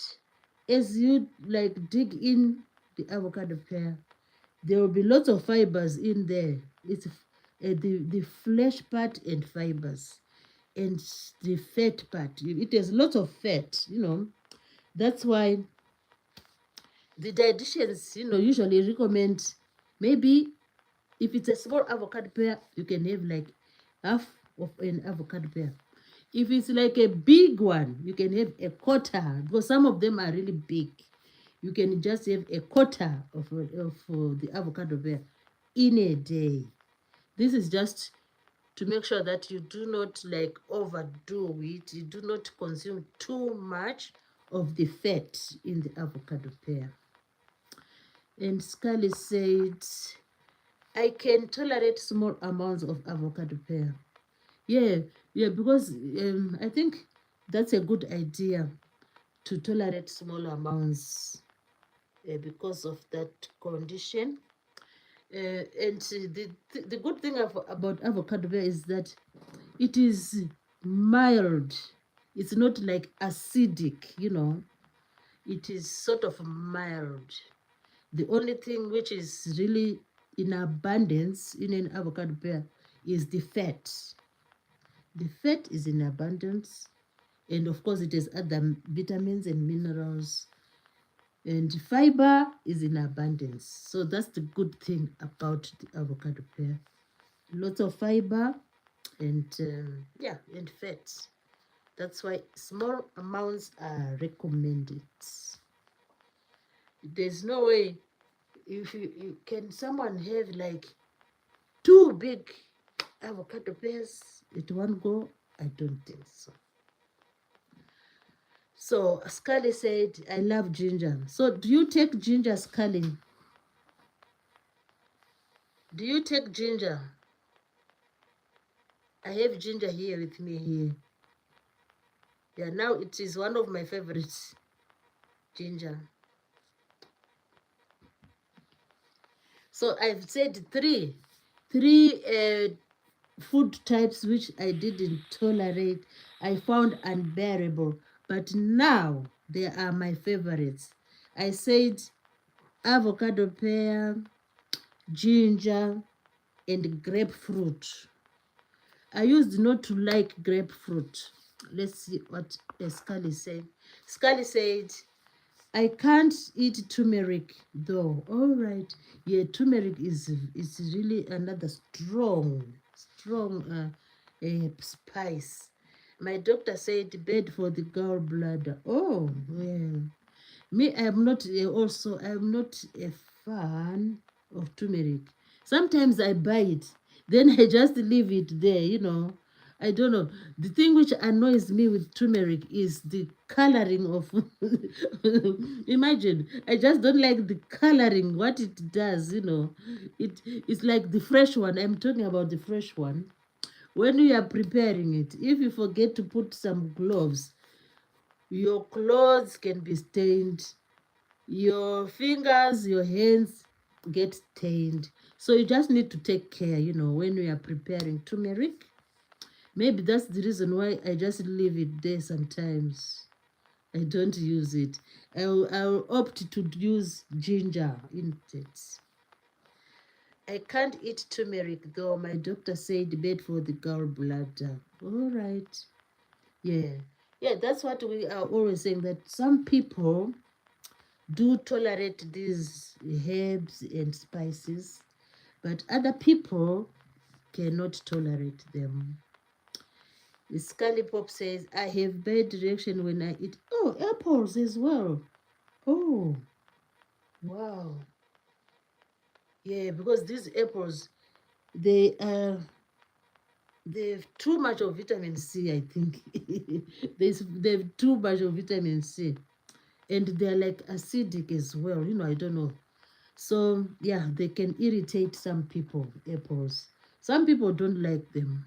as you like dig in the avocado pear, there will be lots of fibers in there. It's the flesh part and fibers, and the fat part. It has lots of fat. That's why the dietitians, usually recommend maybe if it's a small avocado pear, you can have like half of an avocado pear. If it's like a big one, you can have a quarter, because some of them are really big. You can just have a quarter of the avocado pear in a day. This is just to make sure that you do not like overdo it. You do not consume too much of the fat in the avocado pear. And Scully said, I can tolerate small amounts of avocado pear. Yeah, yeah, because I think that's a good idea to tolerate small amounts because of that condition. And the good thing about avocado pear is that it is mild. It's not like acidic. It is sort of mild. The only thing which is really in abundance in an avocado pear is the fat. The fat is in abundance, and of course it has other vitamins and minerals, and fiber is in abundance. So that's the good thing about the avocado pear. Lots of fiber and yeah, and fat. That's why small amounts are recommended. There's no way if you can someone have like 2 big avocado pears at one go. I don't think so. So Scully said, I love ginger. So do you take ginger, Scully? Do you take ginger? I have ginger here with me here. Yeah, now it is one of my favorites, ginger. So I've said three food types which I didn't tolerate. I found unbearable, but now they are my favorites. I said avocado pear, ginger, and grapefruit. I used not to like grapefruit. Let's see what Scully said. Scully said, I can't eat turmeric though. All right. Yeah, turmeric is really another strong spice. My doctor said bad for the gallbladder. Oh, yeah. Me, I'm not I'm not a fan of turmeric. Sometimes I buy it, then I just leave it there. I don't know. The thing which annoys me with turmeric is the coloring of. Imagine, I just don't like the coloring, what it does. It's like the fresh one. I'm talking about the fresh one. When you are preparing it, if you forget to put some gloves, your clothes can be stained, your fingers, your hands get stained. So you just need to take care, when we are preparing turmeric. Maybe that's the reason why I just leave it there sometimes. I don't use it. I'll opt to use ginger instead. I can't eat turmeric though. My doctor said bad for the gallbladder. All right. Yeah. Yeah, that's what we are always saying, that some people do tolerate these herbs and spices, but other people cannot tolerate them. Scully Pop says, I have bad reaction when I eat. Oh, apples as well. Oh, wow. Yeah, because these apples, they are they have too much of vitamin C, I think. They have too much of vitamin C. And they're like acidic as well. I don't know. So, yeah, they can irritate some people, apples. Some people don't like them.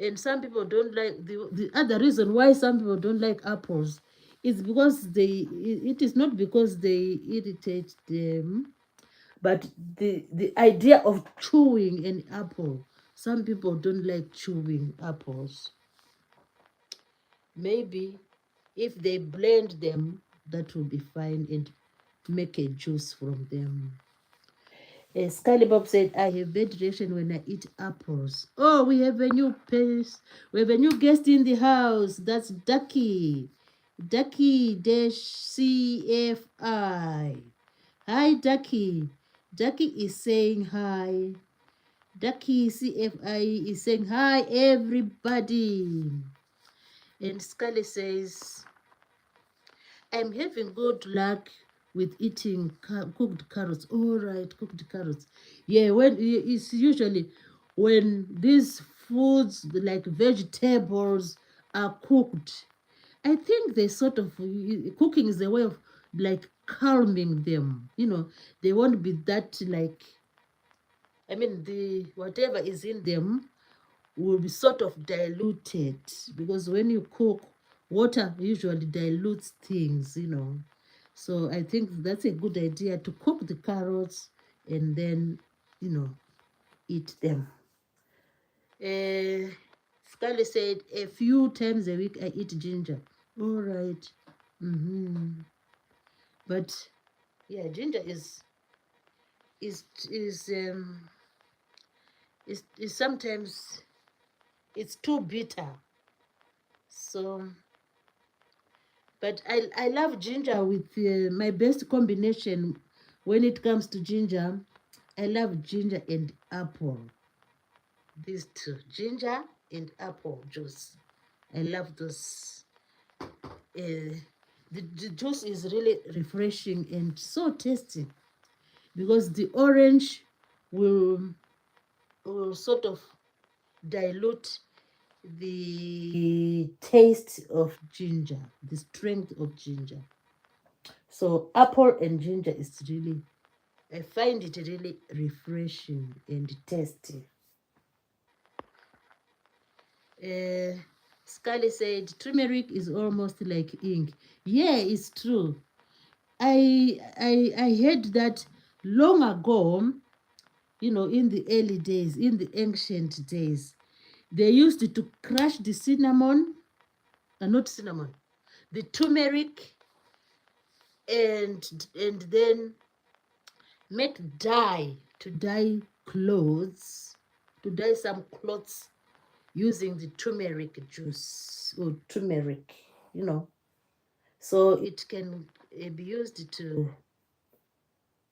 And some people don't like the other reason why some people don't like apples is because it is not because they irritate them, but the idea of chewing an apple. Some people don't like chewing apples. Maybe if they blend them, that will be fine, and make a juice from them. Scully Bob said, I have bad reaction when I eat apples. Oh, we have a new place. We have a new guest in the house. That's Ducky. Ducky dash CFI. Hi, Ducky. Ducky is saying hi. Ducky CFI is saying hi, everybody. And Scully says, I'm having good luck with eating cooked carrots. All right, cooked carrots. Yeah, it's usually when these foods like vegetables are cooked. I think they sort of cooking is a way of like calming them. They won't be that like. I mean, the whatever is in them will be sort of diluted, because when you cook, water usually dilutes things. So I think that's a good idea to cook the carrots and then, eat them. Scully said a few times a week I eat ginger. All right. But yeah, ginger is is um is sometimes it's too bitter. So, but I love ginger with my best combination when it comes to ginger. I love ginger and apple. These two, ginger and apple juice. I love those. The juice is really refreshing and so tasty, because the orange will, will sort of dilute the taste of ginger, the strength of ginger. So apple and ginger is really, I find it really refreshing and tasty. Uh, Scully said turmeric is almost like ink. Yeah, it's true. I heard that long ago, in the early days, in the ancient days, they used to crush the cinnamon, not cinnamon, the turmeric, and then make dye, to dye clothes, to dye some clothes using the turmeric juice or turmeric, so it can be used to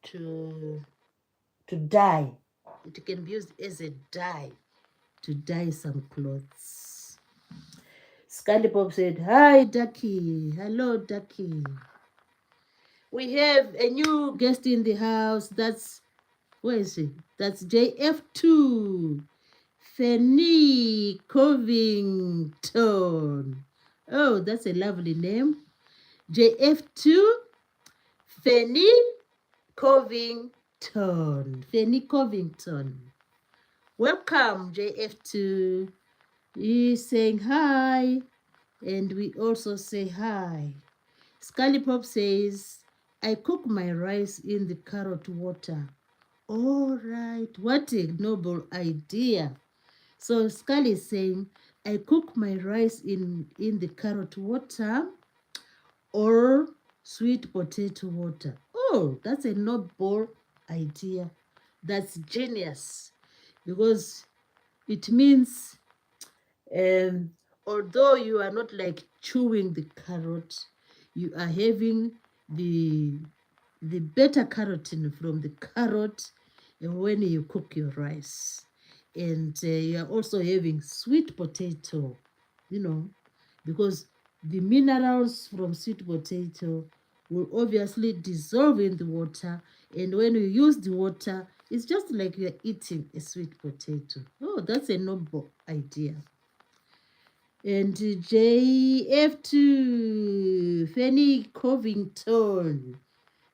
to dye. It can be used as a dye to dye some clothes. Scandy Pop said, hi, Ducky. Hello, Ducky. We have a new guest in the house. Where is he? That's JF2. Fanny Covington. Oh, that's a lovely name. JF2, Fanny Covington. Fanny Covington. Welcome, JF2. He's saying hi, and we also say hi. Scully Pop says, I cook my rice in the carrot water. All right, what a noble idea. So Scully is saying, I cook my rice in the carrot water or sweet potato water. Oh, that's a noble idea. That's genius, because it means, um, although you are not like chewing the carrot, you are having the beta carotene from the carrot when you cook your rice. And you are also having sweet potato, you know, because the minerals from sweet potato will obviously dissolve in the water. And when you use the water, it's just like you're eating a sweet potato. Oh, that's a noble idea. And JF2, Fanny Covington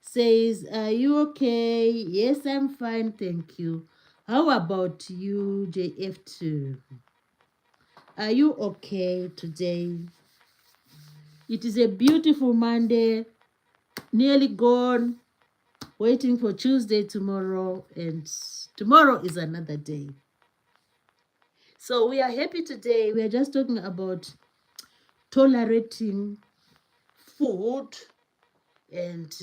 says, are you okay? Yes, I'm fine, thank you. How about you, JF2? Are you okay today? It is a beautiful Monday, nearly gone, waiting for Tuesday tomorrow, and tomorrow is another day. So we are happy today. We are just talking about tolerating food, and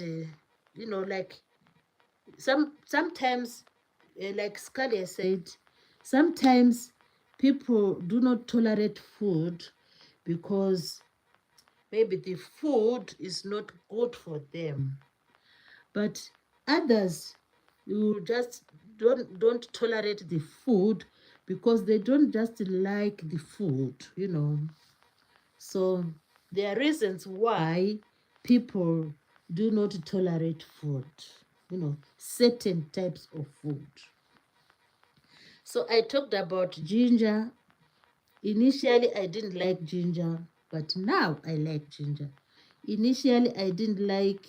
like sometimes, like Scalia said, sometimes people do not tolerate food because maybe the food is not good for them. But others, you just don't tolerate the food because they don't just like the food. So there are reasons why people do not tolerate food, certain types of food. So I talked about ginger. Initially, I didn't like ginger, but now I like ginger. Initially, I didn't like,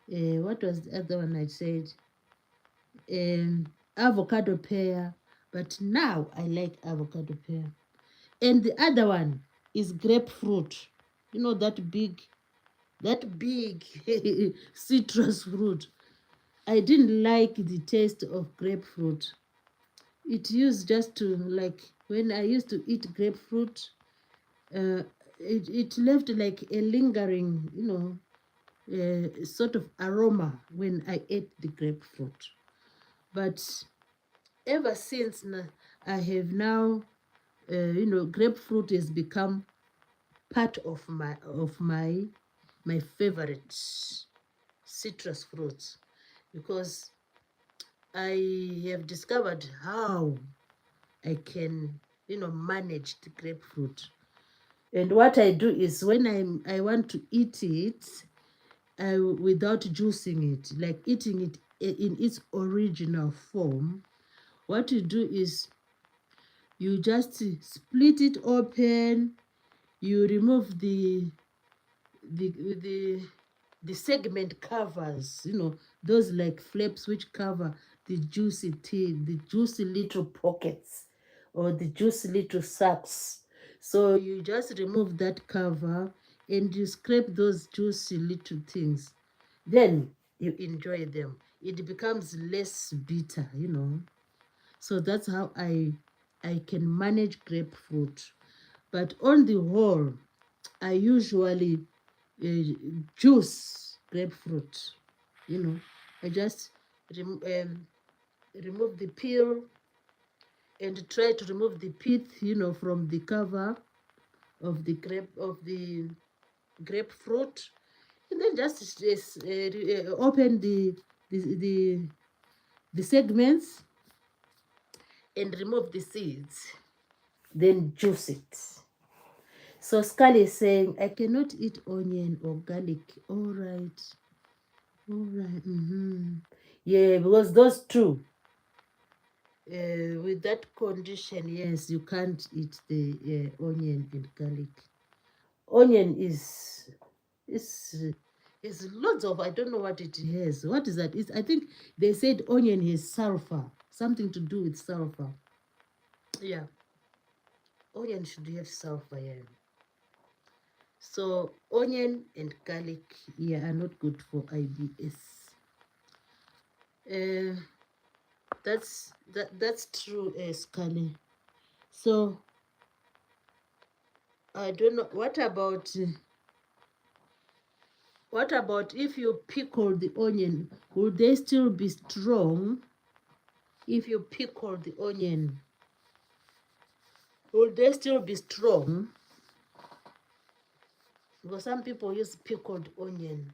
what was the other one I said? Avocado pear, but now I like avocado pear. And the other one is grapefruit. That big citrus fruit. I didn't like the taste of grapefruit. It used just to, like, when I used to eat grapefruit, it left like a lingering, sort of aroma when I ate the grapefruit. But ever since I have now, grapefruit has become part of my favorite citrus fruits, because I have discovered how I can, manage the grapefruit. And what I do is, when I want to eat it, without juicing it, like eating it in its original form, what you do is you just split it open, you remove the the the segment covers, those like flaps which cover the juicy tea, the juicy little pockets, or the juicy little sacs. So you just remove that cover and you scrape those juicy little things. Then you enjoy them. It becomes less bitter. So that's how I can manage grapefruit. But on the whole, I usually juice grapefruit. I just remove the peel and try to remove the pith, from the cover of the grapefruit, and then just open the segments and remove the seeds, then juice it. So Scully is saying, I cannot eat onion or garlic. All right. Yeah, because those two, with that condition, yes, you can't eat the onion and garlic. Onion is lots of, I don't know what it has. What is that? I think they said onion has sulfur, something to do with sulfur. Yeah, onion should have sulfur. Yeah. So onion and garlic, yeah, are not good for IBS. That's true, Scully. So I don't know. What about if you pickle the onion? Will they still be strong? if you pickle the onion, will they still be strong? Because some people use pickled onion,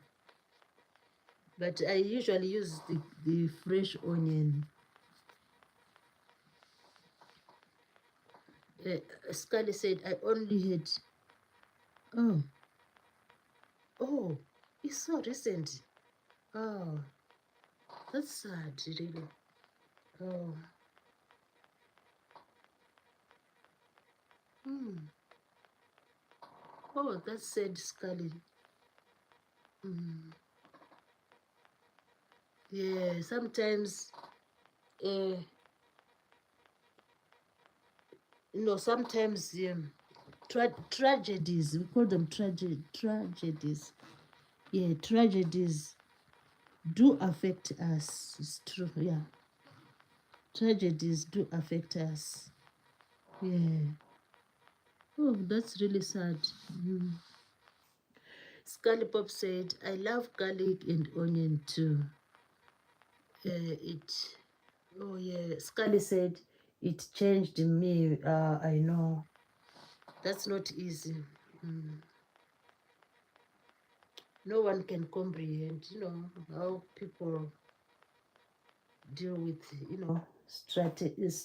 but I usually use the fresh onion. Scully said, I only had, oh, oh, it's so recent. Oh, that's sad, really. Oh, hmm. Oh, that's sad, Scully. Mm. Yeah, sometimes, uh, sometimes tragedies, we call them tragedies. Yeah, tragedies do affect us. It's true, yeah. Tragedies do affect us. Yeah. Oh, that's really sad. Mm. Scully Pop said, I love garlic and onion too. It, oh yeah, Scully said, it changed me. I know. That's not easy. Mm. No one can comprehend, how people deal with, tragedies.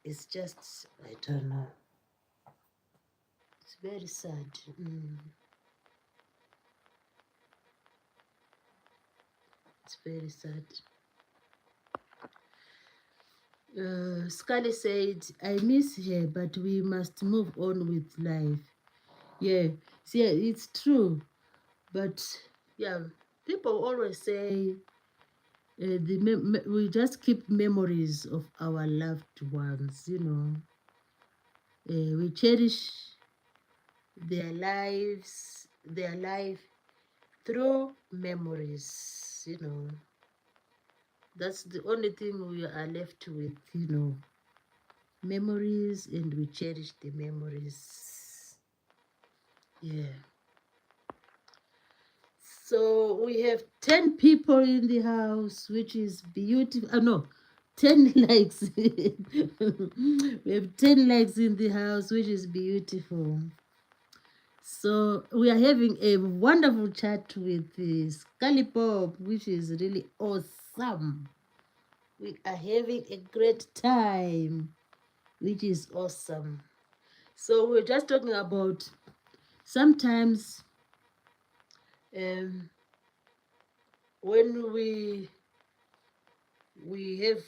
It's just, I don't know. It's very sad. Mm. It's very sad. Scully said, I miss her, but we must move on with life. Yeah, see, it's true. But, yeah, people always say we just keep memories of our loved ones. We cherish their life through memories. That's the only thing we are left with. Memories, and we cherish the memories. Yeah. So we have 10 people in the house, which is beautiful. No, 10 likes. We have 10 likes in the house, which is beautiful. So we are having a wonderful chat with Scully Pop, which is really awesome. We are having a great time, which is awesome. So we're just talking about sometimes um, when we have,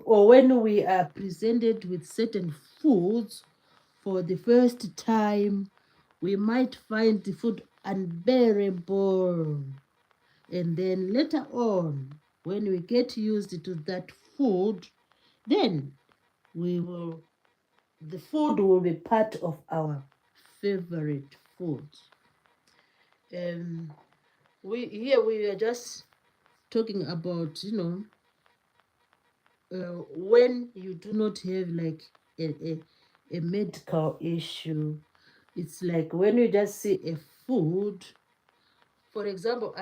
or when we are presented with certain foods for the first time, we might find the food unbearable. And then later on, when we get used to that food, then the food will be part of our favorite food. We are just talking about, when you do not have like a medical issue. It's like when you just see a food. For example,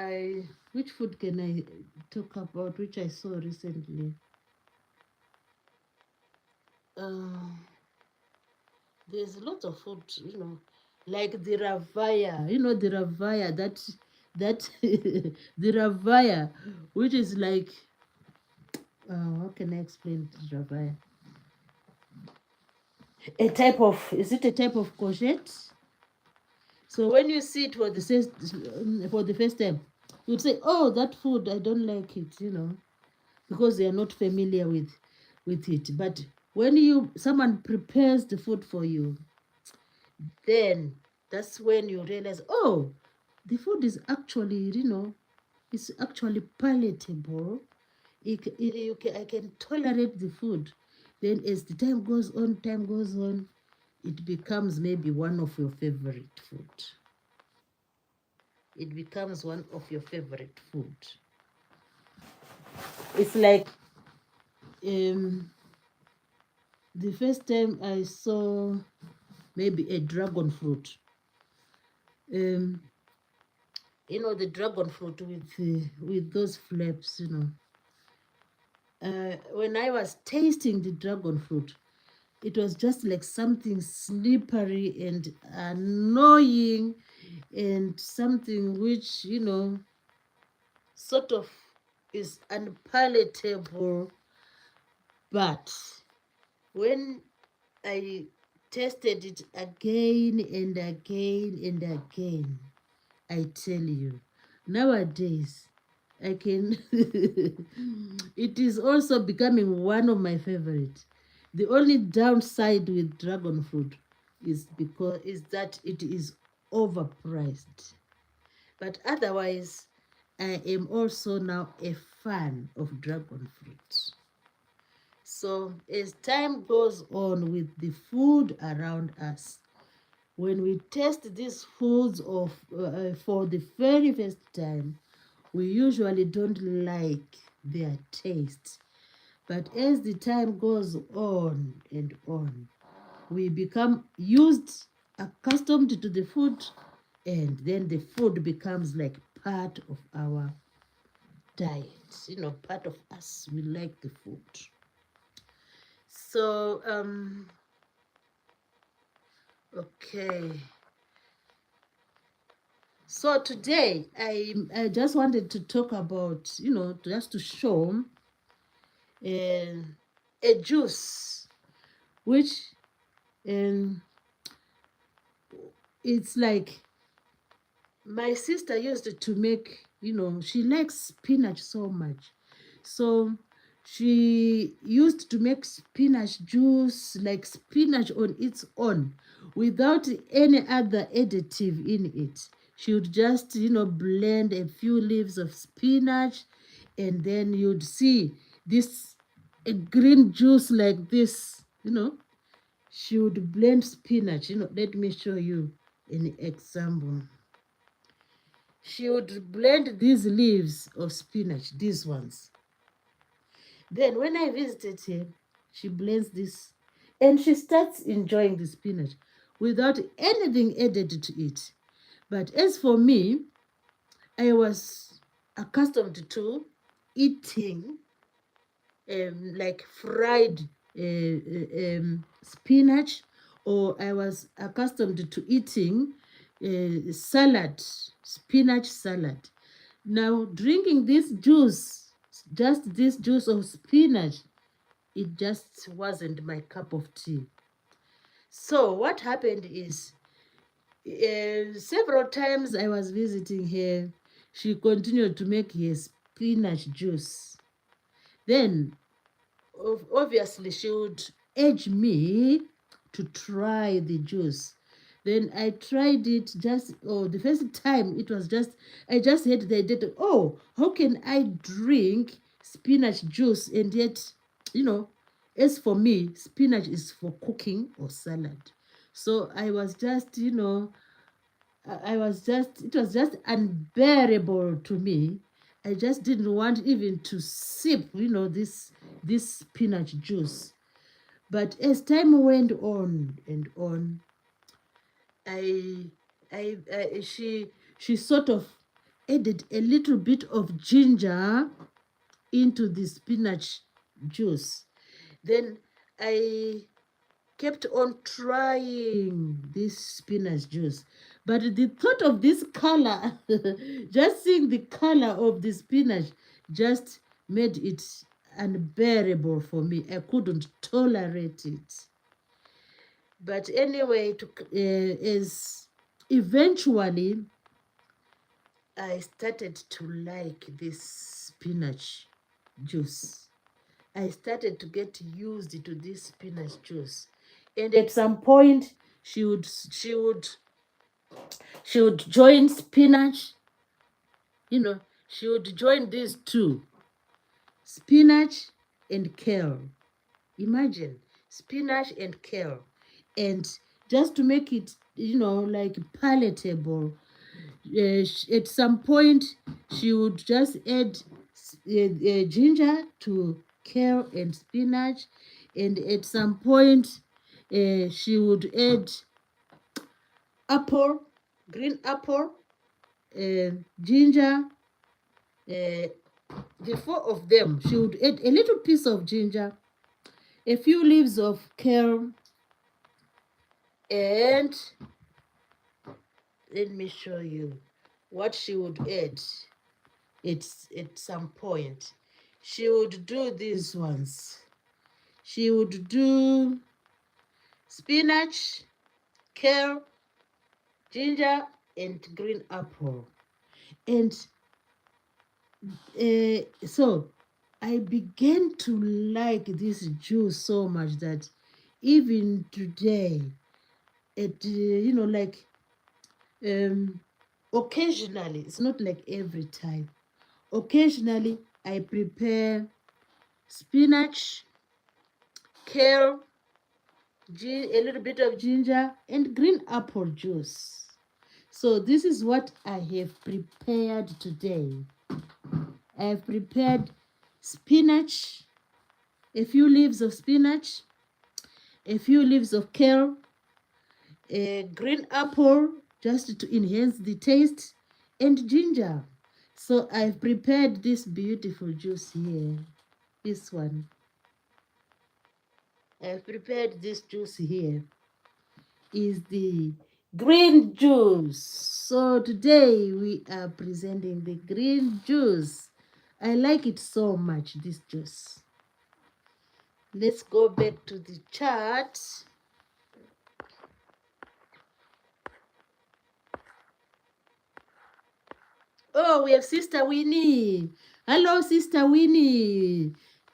which food can I talk about, which I saw recently? Uh, there's a lot of food, like the ravaya. The ravaya, that the ravaya, which is like, how can I explain the ravaya? Is it a type of courgette? So when you see it for the first time, you'd say, "Oh, that food, I don't like it," because they are not familiar with it. But when someone prepares the food for you, then that's when you realize, oh, the food is actually, it's actually palatable. I can tolerate the food. Then as the time goes on, it becomes maybe one of your favorite food. It becomes one of your favorite food. It's like the first time I saw maybe a dragon fruit. You know, the dragon fruit with those flaps, you know. When I was tasting the dragon fruit, it was just like something slippery and annoying, and something which, you know, sort of is unpalatable. But when I tasted it again and again and again, I tell you, nowadays I can. It is also becoming one of my favorite. The only downside with dragon fruit is that it is overpriced. But otherwise, I am also now a fan of dragon fruit. So as time goes on with the food around us, when we taste these foods for the very first time, we usually don't like their taste. But as the time goes on and on, we become accustomed to the food, and then the food becomes like part of our diet, you know, part of us. We like the food. So, okay. So today I just wanted to talk about, you know, just to show a juice which um, it's like my sister used to make, you know, she likes spinach so much. So she used to make spinach juice, like spinach on its own, without any other additive in it. She would just, you know, blend a few leaves of spinach, and then you'd see this a green juice like this, you know. She would blend spinach, you know. Let me show you an example. She would blend these leaves of spinach, these ones. Then when I visited her, she blends this and she starts enjoying the spinach without anything added to it. But as for me, I was accustomed to eating like fried spinach, or I was accustomed to eating salad, spinach salad. Now, drinking this juice, just this juice of spinach, it just wasn't my cup of tea. So, what happened is several times I was visiting her, she continued to make her spinach juice. Then obviously she would urge me to try the juice. Then I tried it. The first time it was just, I just had the idea, oh, how can I drink spinach juice? And yet, you know, as for me, spinach is for cooking or salad. So I was just, you know, it was just unbearable to me. I just didn't want even to sip, you know, this spinach juice. But as time went on and on, I, she sort of added a little bit of ginger into the spinach juice. Then I kept on trying this spinach juice. But the thought of this color, just seeing the color of the spinach, just made it unbearable for me. I couldn't tolerate it. But anyway, is eventually I started to like this spinach juice. I started to get used to this spinach juice. And at some point, she would join spinach, you know, she would join these two, spinach and kale. Imagine spinach and kale. And just to make it, you know, like palatable, at some point she would just add ginger to kale and spinach, and at some point she would add apple, green apple, ginger, the four of them. She would add a little piece of ginger, a few leaves of kale, and let me show you what she would add. It's at some point. She would do these ones. She would do spinach, kale, ginger, and green apple. And so I began to like this juice so much that even today, like occasionally, it's not like every time. Occasionally, I prepare spinach, kale, a little bit of ginger, and green apple juice. So this is what I have prepared today. I have prepared spinach, a few leaves of spinach, a few leaves of kale, a green apple just to enhance the taste, and ginger. So I've prepared this beautiful juice here. This one. I've prepared this juice here. Is the green juice. So today we are presenting the green juice. I like it so much, this juice. Let's go back to the chart. Oh, we have Sister Winnie. Hello, Sister Winnie.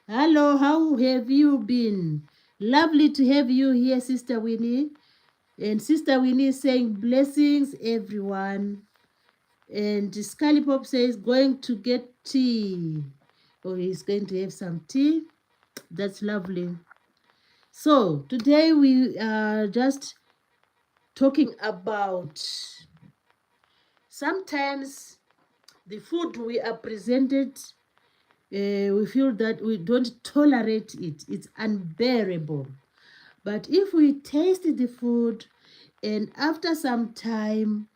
Hello, how have you been? Lovely to have you here, Sister Winnie. And Sister Winnie is saying, blessings, everyone. And Scully Pop says, going to get tea. Oh, he's going to have some tea. That's lovely. So, today we are just talking about sometimes the food we are presented, we feel that we don't tolerate it. It's unbearable. But if we taste the food and after some time,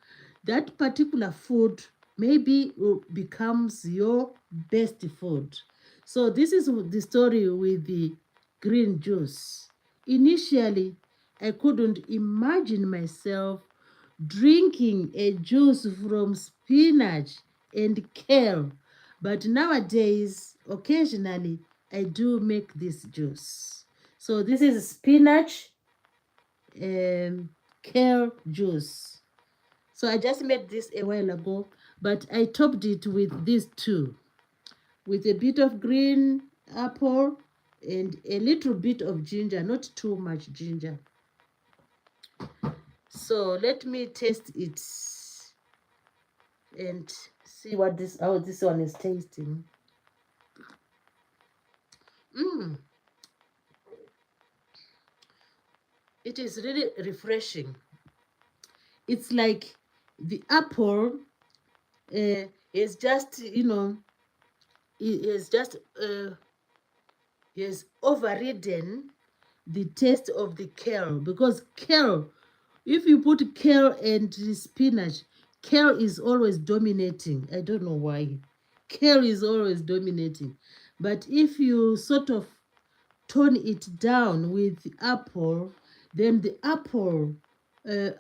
that particular food maybe becomes your best food. So this is the story with the green juice. Initially, I couldn't imagine myself drinking a juice from spinach and kale, but nowadays, occasionally, I do make this juice. So this is spinach kale juice. So I just made this a while ago, but I topped it with these two, with a bit of green apple and a little bit of ginger, not too much ginger. So let me taste it and see how this one is tasting. It is really refreshing. It's like the apple is just, is just is overridden the taste of the kale, because kale, if you put kale and spinach, kale is always dominating. I don't know why. Kale is always dominating. But if you sort of tone it down with the apple, then the apple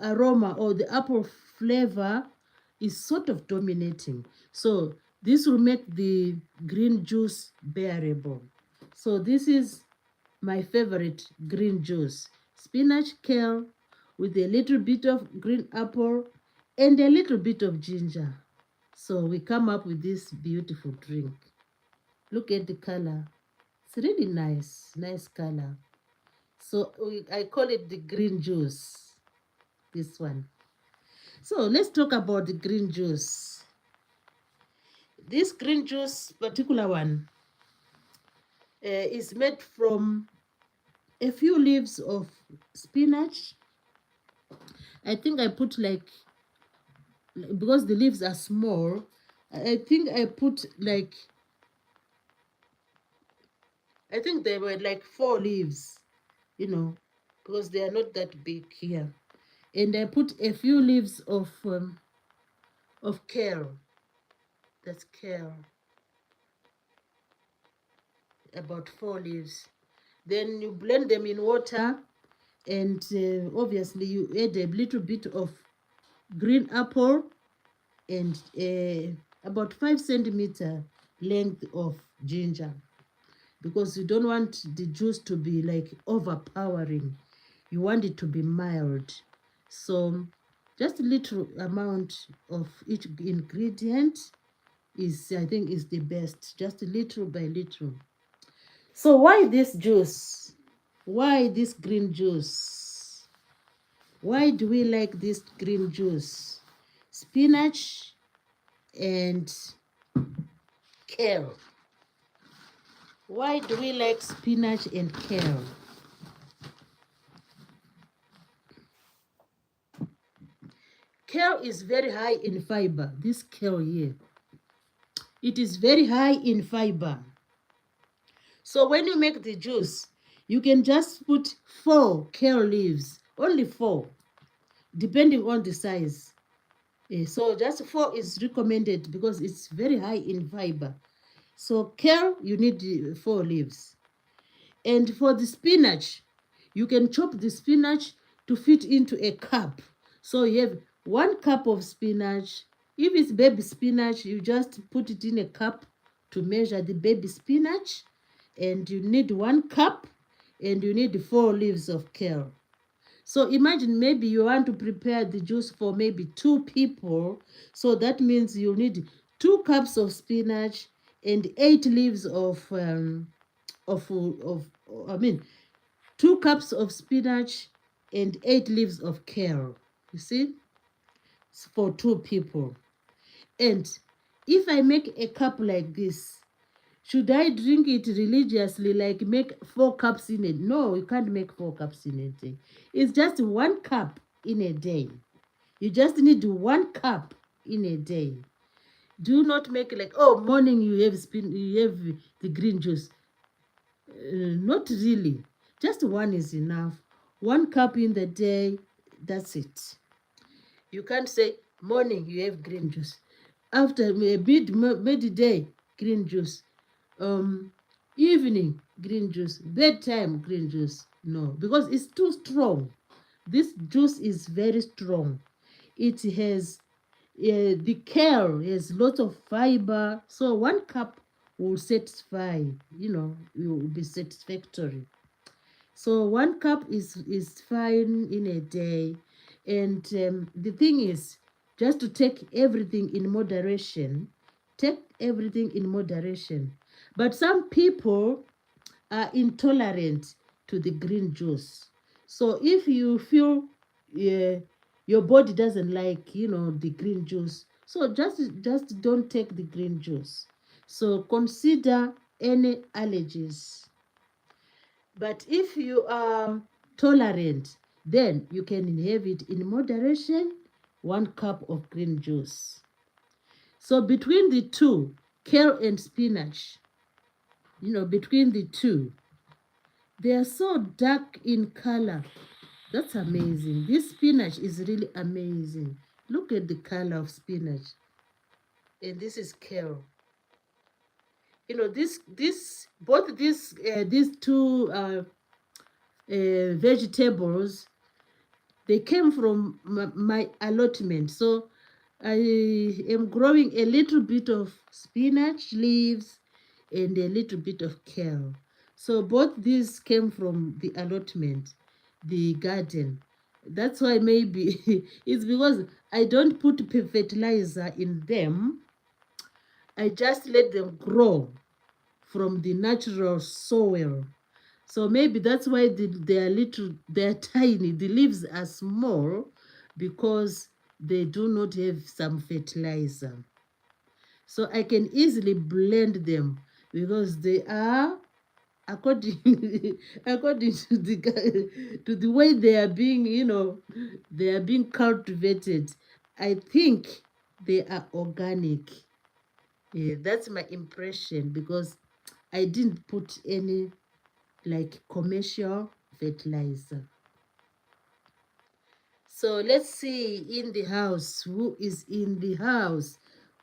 aroma or the apple flavor is sort of dominating. So this will make the green juice bearable. So this is my favorite green juice. Spinach, kale, with a little bit of green apple and a little bit of ginger. So we come up with this beautiful drink. Look at the color. It's really nice, nice color. So I call it the green juice, this one. So let's talk about the green juice. This green juice, particular one, is made from a few leaves of spinach. I think I put because the leaves are small, I think I put I think they were like 4 leaves, because they are not that big here. And I put a few leaves of of kale. That's kale. About 4 leaves. Then you blend them in water, and obviously you add a little bit of green apple and about 5 centimeter length of ginger, because you don't want the juice to be like overpowering. You want it to be mild. So just a little amount of each ingredient is, I think, is the best. Just little by little. So why this juice? Why this green juice? Why do we like this green juice? Spinach and kale. Why do we like spinach and kale? Kale is very high in fiber. This kale here, it is very high in fiber. So when you make the juice, you can just put 4 kale leaves, only 4, depending on the size. So just 4 is recommended because it's very high in fiber. So kale, you need 4 leaves. And for the spinach, you can chop the spinach to fit into a cup. So you have 1 cup of spinach. If it's baby spinach, you just put it in a cup to measure the baby spinach. And you need 1 cup, and you need 4 leaves of kale. So imagine maybe you want to prepare the juice for maybe 2 people. So that means you need 2 cups of spinach and 8 leaves of I mean 2 cups of spinach and 8 leaves of kale. You see, it's for 2 people. And if I make a cup like this, should I drink it religiously, like make 4 cups in a day? No, you can't make 4 cups in a day. It's just 1 cup in a day. You just need 1 cup in a day. Do not make like, oh, morning you have the green juice. Not really. Just 1 is enough. 1 cup in the day, that's it. You can't say morning you have green juice. After midday, green juice. Evening, green juice. Bedtime, green juice. No, because it's too strong. This juice is very strong. It has, the kale has lots of fiber. So 1 cup will satisfy, will be satisfactory. So 1 cup is fine in a day. And the thing is, just to take everything in moderation. Take everything in moderation. But some people are intolerant to the green juice. So if you feel your body doesn't like, the green juice, so just don't take the green juice. So consider any allergies. But if you are tolerant, then you can have it in moderation, 1 cup of green juice. So between the two, kale and spinach, between the two, they are so dark in color. That's amazing. This spinach is really amazing. Look at the color of spinach. And this is kale. Both these two vegetables, they came from my allotment. So I am growing a little bit of spinach leaves and a little bit of kale. So both these came from the allotment, the garden. That's why maybe it's because I don't put fertilizer in them. I just let them grow from the natural soil. So maybe that's why they're tiny. The leaves are small because they do not have some fertilizer. So I can easily blend them because they are, according according to the way they are being, they are being cultivated. I think they are organic. Yeah, that's my impression because I didn't put any like commercial fertilizer. So let's see in the house who is in the house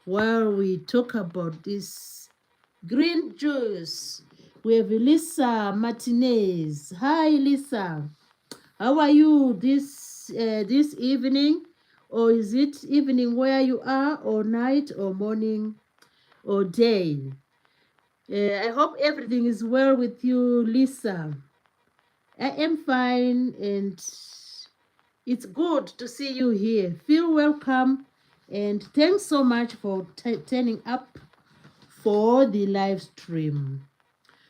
while we talk about this green juice. We have Lisa Martinez. Hi, Lisa. How are you this evening? Or is it evening where you are, or night, or morning, or day? I hope everything is well with you, Lisa. I am fine, and it's good to see you here. Feel welcome, and thanks so much for turning up for the live stream.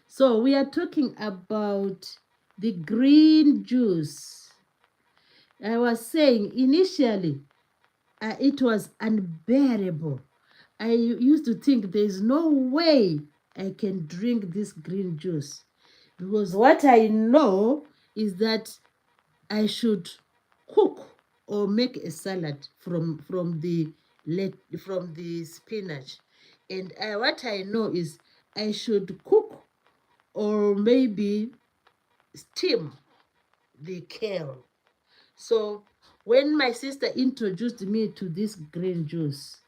So we are talking about the green juice. I was saying initially it was unbearable. I used to think there's no way I can drink this green juice, because what I know is that I should cook or make a salad from the spinach, and what I know is I should cook or maybe steam the kale. So when my sister introduced me to this green juice,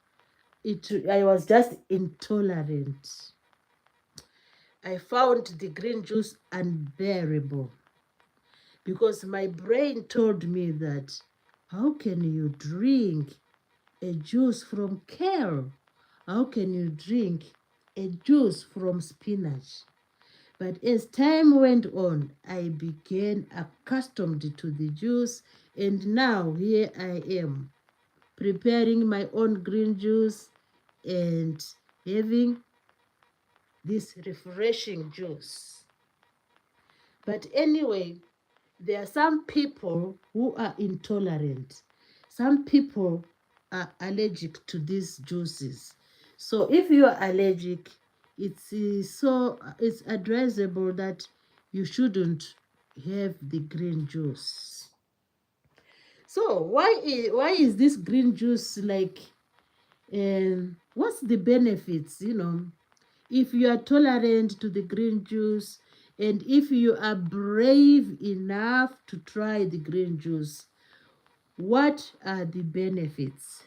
I was just intolerant. I found the green juice unbearable, because my brain told me that how can you drink a juice from kale? How can you drink a juice from spinach? But as time went on, I became accustomed to the juice, and now here I am preparing my own green juice and having this refreshing juice. But anyway, there are some people who are intolerant. Some people are allergic to these juices. So if you are allergic, it's advisable that you shouldn't have the green juice. So why is this green juice like? What's the benefits? If you are tolerant to the green juice, and if you are brave enough to try the green juice, what are the benefits?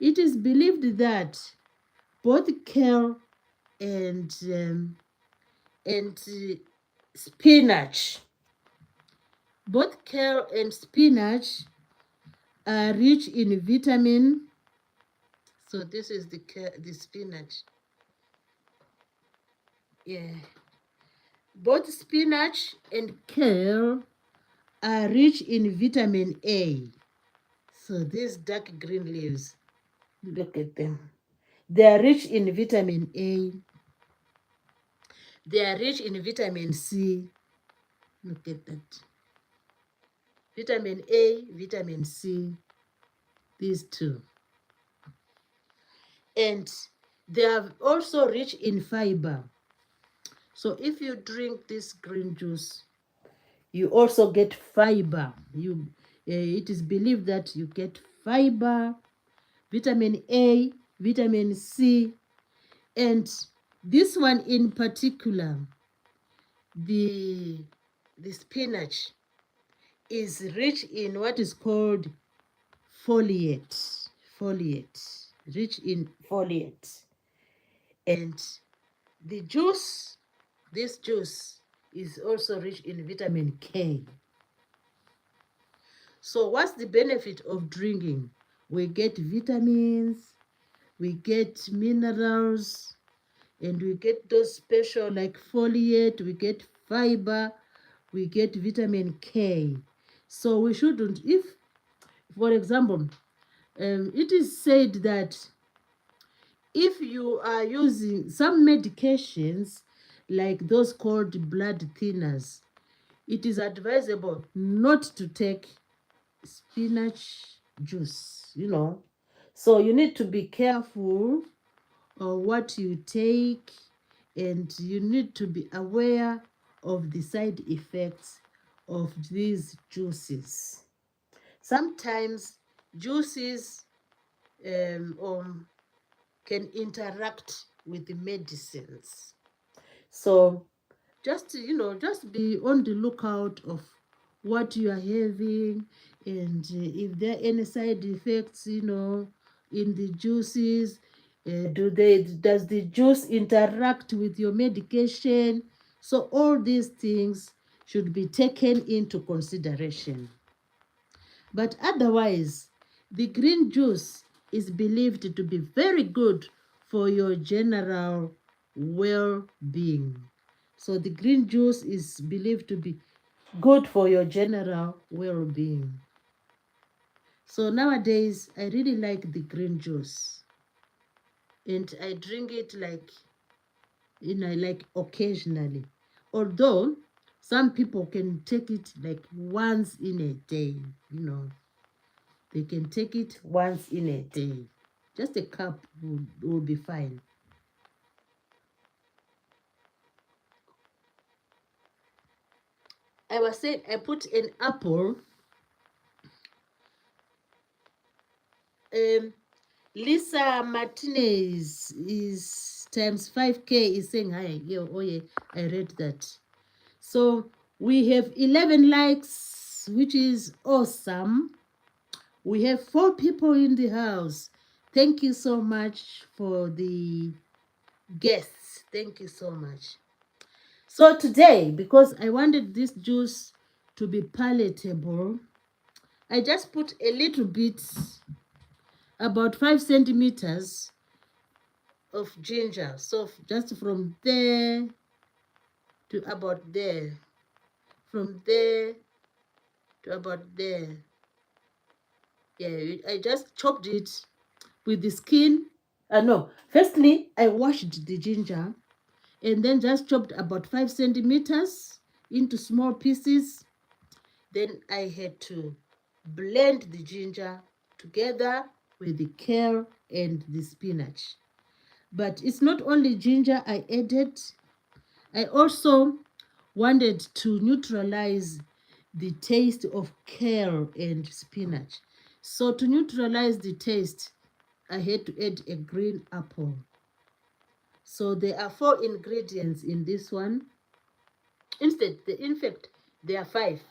It is believed that both kale and spinach, both kale and spinach are rich in vitamin. So this is the spinach. Yeah. Both spinach and kale are rich in vitamin A. So these dark green leaves, look at them. They are rich in vitamin A. They are rich in vitamin C. Look at that. Vitamin A, vitamin C, these two. And they are also rich in fiber. So if you drink this green juice, you also get fiber. It is believed that you get fiber, vitamin A, vitamin C, and this one in particular, the spinach is rich in what is called foliate, rich in foliate. And this juice is also rich in vitamin K. So what's the benefit of drinking? We get vitamins, we get minerals, and we get those special like foliate, we get fiber, we get vitamin K. So we shouldn't, if, for example, it is said that if you are using some medications like those called blood thinners, it is advisable not to take spinach juice. So you need to be careful of what you take, and you need to be aware of the side effects of these juices. Sometimes juices can interact with the medicines. So just be on the lookout of what you are having, and if there are any side effects, in the juices. Does the juice interact with your medication? So all these things should be taken into consideration. But otherwise, the green juice is believed to be very good for your general well-being. So the green juice is believed to be good for your general well-being. So nowadays, I really like the green juice, and I drink it like occasionally. Although some people can take it like once in a day. They can take it once in a day. Just a cup will be fine. I was saying I put an apple. Um, Lisa Martinez is times 5K is saying hi. Yeah, oh yeah, I read that. So we have 11 likes, which is awesome. We have 4 people in the house. Thank you so much for the guests. Thank you so much. So today, because I wanted this juice to be palatable, I just put a little bit, about 5 centimeters of ginger. So just from there to about there. From there to about there. Yeah, I just chopped it with the skin. No, firstly, I washed the ginger and then just chopped about 5 centimeters into small pieces. Then I had to blend the ginger together with the kale and the spinach. But it's not only ginger I added. I also wanted to neutralize the taste of kale and spinach. So to neutralize the taste, I had to add a green apple. So there are 4 ingredients in this one. In fact, there are 5.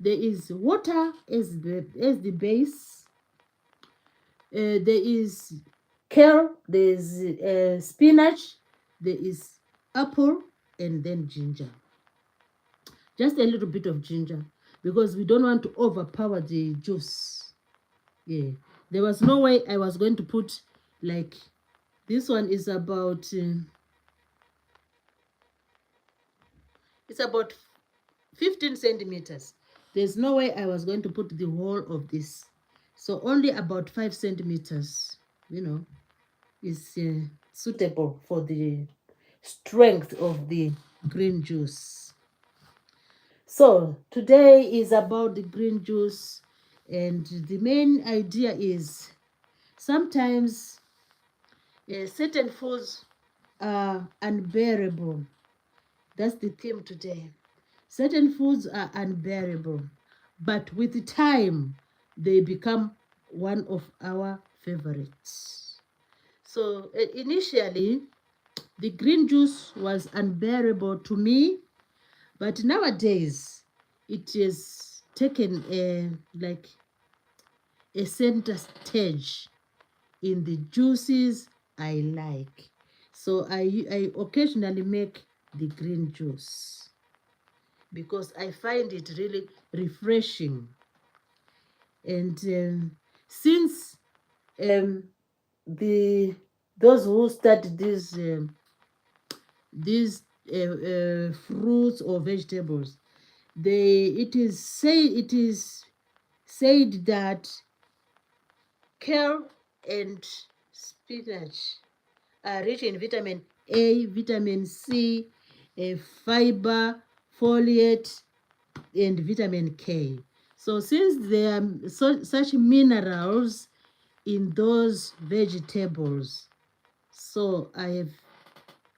There is water as the base. There is kale, there is spinach, there is apple, and then ginger. Just a little bit of ginger because we don't want to overpower the juice. Yeah, there was no way I was going to put like this one is about it's about 15 centimeters. There's no way I was going to put the whole of this. So only about 5 centimeters, is suitable for the strength of the green juice. So today is about the green juice, and the main idea is sometimes certain foods are unbearable. That's the theme today. Certain foods are unbearable, but with time, they become one of our favorites. So initially, the green juice was unbearable to me, but nowadays, it is taken like a center stage in the juices I like. So I occasionally make the green juice because I find it really refreshing. And since um, the those who study these fruits or vegetables, it is said that kale and spinach are rich in vitamin A, vitamin C, fiber, folate, and vitamin K. So since there are such minerals in those vegetables, so I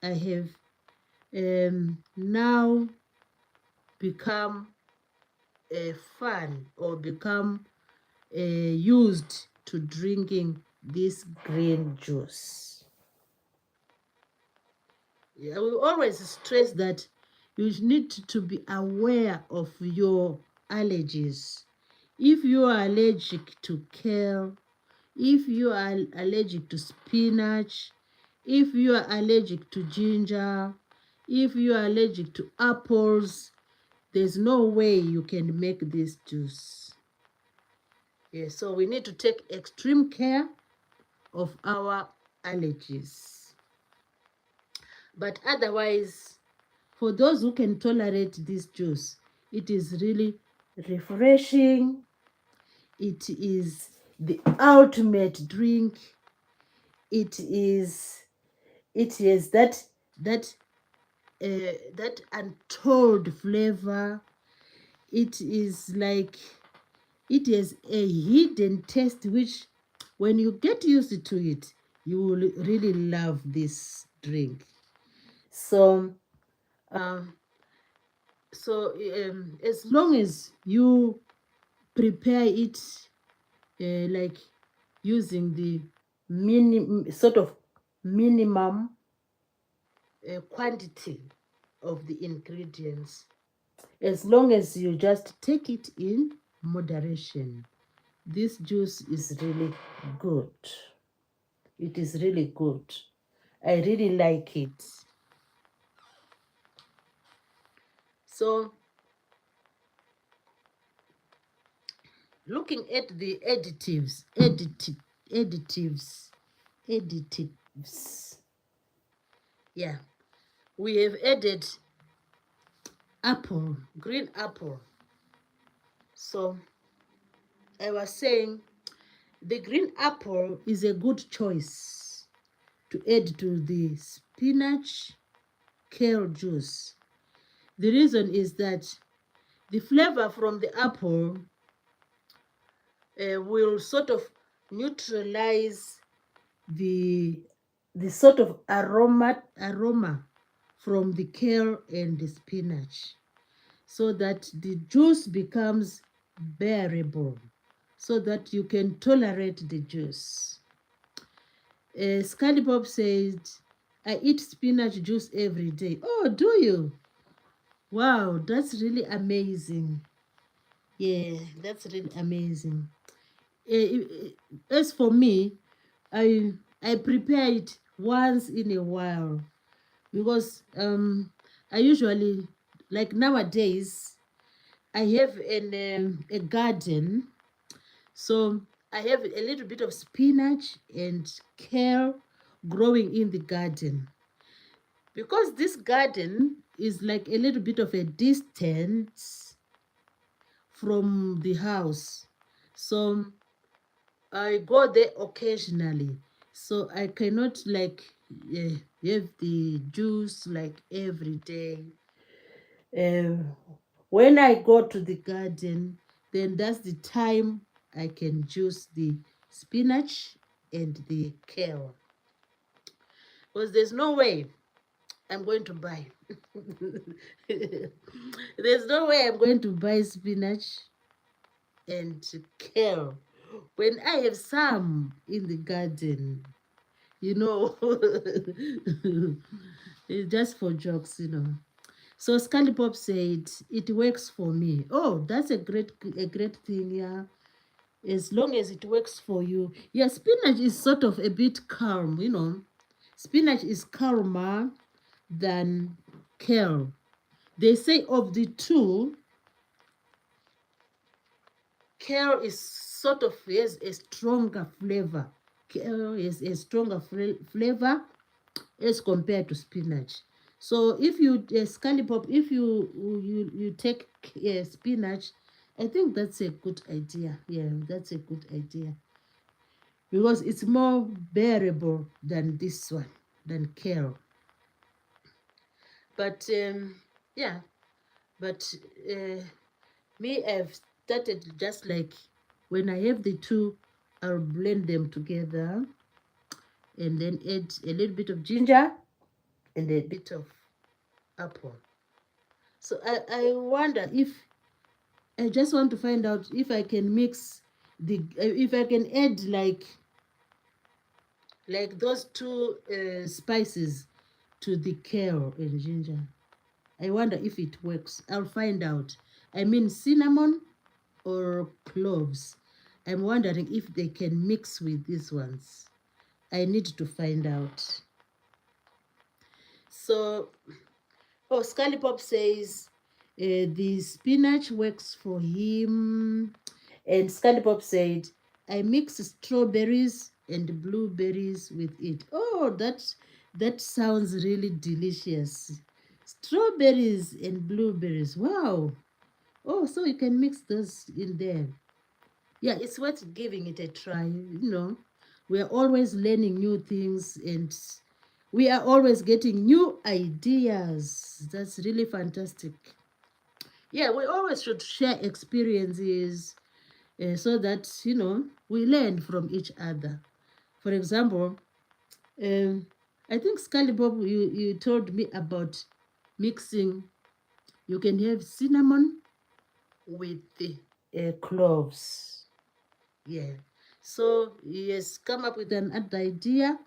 have now become a fan or become used to drinking this green juice. I will always stress that you need to be aware of your allergies. If you are allergic to kale, if you are allergic to spinach, if you are allergic to ginger, if you are allergic to apples, there's no way you can make this juice. Yes, so we need to take extreme care of our allergies. But otherwise, for those who can tolerate this juice, it is really refreshing. It is the ultimate drink. It is that that untold flavor. It is like it has a hidden taste which, when you get used to it, you will really love this drink. So, um, as long as you prepare it like using the minimum quantity of the ingredients, as long as you just take it in moderation, this juice is really good. It is really good. I really like it. So, looking at the additives. Yeah, we have added apple, green apple. So, I was saying the green apple is a good choice to add to the spinach kale juice. The reason is that the flavor from the apple will sort of neutralize the sort of aroma from the kale and the spinach, so that the juice becomes bearable, so that you can tolerate the juice. Scully Pop said, I eat spinach juice every day. Oh, do you? Wow, that's really amazing. Yeah, that's really amazing. As for me, I prepare it once in a while, because I usually, like nowadays, I have a garden. So I have a little bit of spinach and kale growing in the garden. Because this garden is like a little bit of a distance from the house, so I go there occasionally. So I cannot like have the juice like every day. When I go to the garden, then that's the time I can juice the spinach and the kale. Because there's no way I'm going to buy. There's no way I'm going to buy spinach and kale when I have some in the garden. You know, it's just for jokes. So Scully Pop said, it works for me. Oh, that's a great thing, yeah. As long as it works for you. Yeah, spinach is sort of a bit calm. Spinach is calmer than kale. They say of the two, kale is sort of has a stronger flavor. Kale has a stronger flavor as compared to spinach. So if you Scully Pop, if you take spinach, I think that's a good idea. Yeah, that's a good idea, because it's more bearable than this one, than kale. But yeah, but me, I've started just like when I have the two, I'll blend them together and then add a little bit of ginger and a bit of apple. So I wonder if, I just want to find out if I can mix if I can add like those two spices to the kale and ginger. I wonder if it works. I'll find out. I mean cinnamon or cloves. I'm wondering if they can mix with these ones. I need to find out. So, oh, Scully Pop says the spinach works for him. And Scully Pop said, I mix strawberries and blueberries with it. Oh, that sounds really delicious. Strawberries and blueberries. Wow. Oh, so you can mix those in there. Yeah, it's worth giving it a try. We are always learning new things and we are always getting new ideas. That's really fantastic. Yeah, we always should share experiences so that, we learn from each other. For example, um, I think Scully Bob, you told me about mixing. You can have cinnamon with the cloves. Yeah. So, yes, come up with an idea.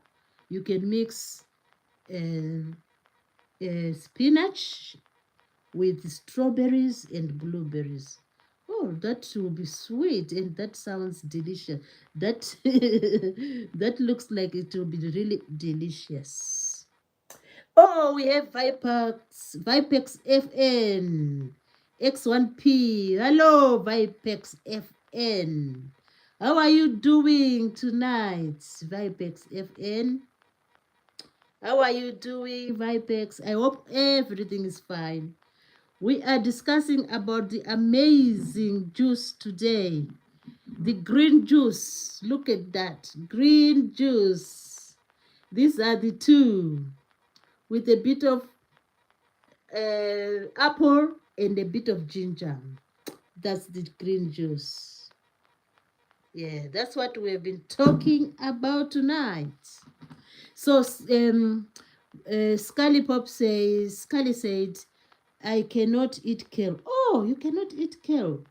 You can mix spinach with strawberries and blueberries. Oh, that will be sweet and that sounds delicious. That that looks like it will be really delicious. Oh, we have Vipex FN, X1P. Hello, Vipex FN. How are you doing tonight, Vipex FN? How are you doing, Vipex? I hope everything is fine. We are discussing about the amazing juice today. The green juice. Look at that. Green juice. These are the two with a bit of apple and a bit of ginger. That's the green juice. Yeah, that's what we have been talking about tonight. So, Scully said, I cannot eat kale. Oh, you cannot eat kale.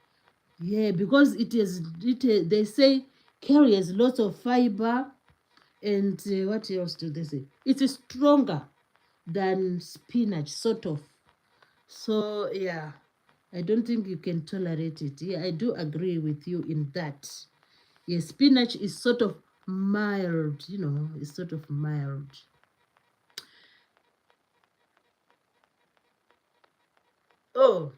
Yeah, because they say kale has lots of fiber and what else do they say? It is stronger than spinach, sort of. So, yeah, I don't think you can tolerate it. Yeah, I do agree with you in that. Yeah, spinach is sort of mild, it's sort of mild. Oh,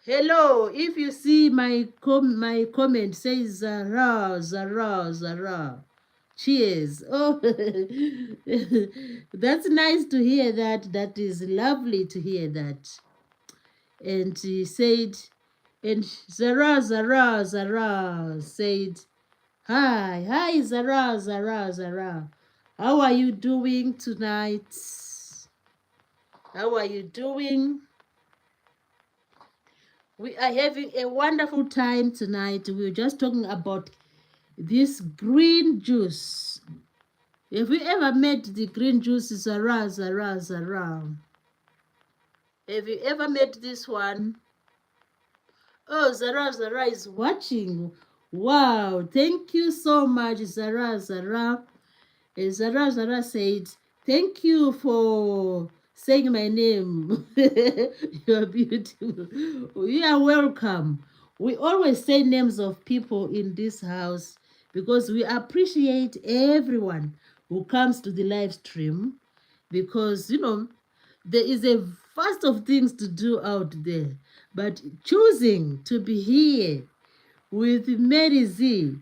hello. If you see my comment says Zara, Zara, Zara. Cheers. Oh, that's nice to hear that. That is lovely to hear that. And he said, and Zara, Zara, Zara said, hi, hi, Zara, Zara, Zara. How are you doing tonight? How are you doing? We are having a wonderful time tonight. We're just talking about this green juice. Have you ever met the green juice? Zara, Zara, Zara. Have you ever met this one? Oh, Zara, Zara is watching. Wow, thank you so much, Zara, Zara. Zara, Zara said, thank you for saying my name. You are beautiful. You are welcome. We always say names of people in this house because we appreciate everyone who comes to the live stream because, there is a vast of things to do out there. But choosing to be here with Mary Z,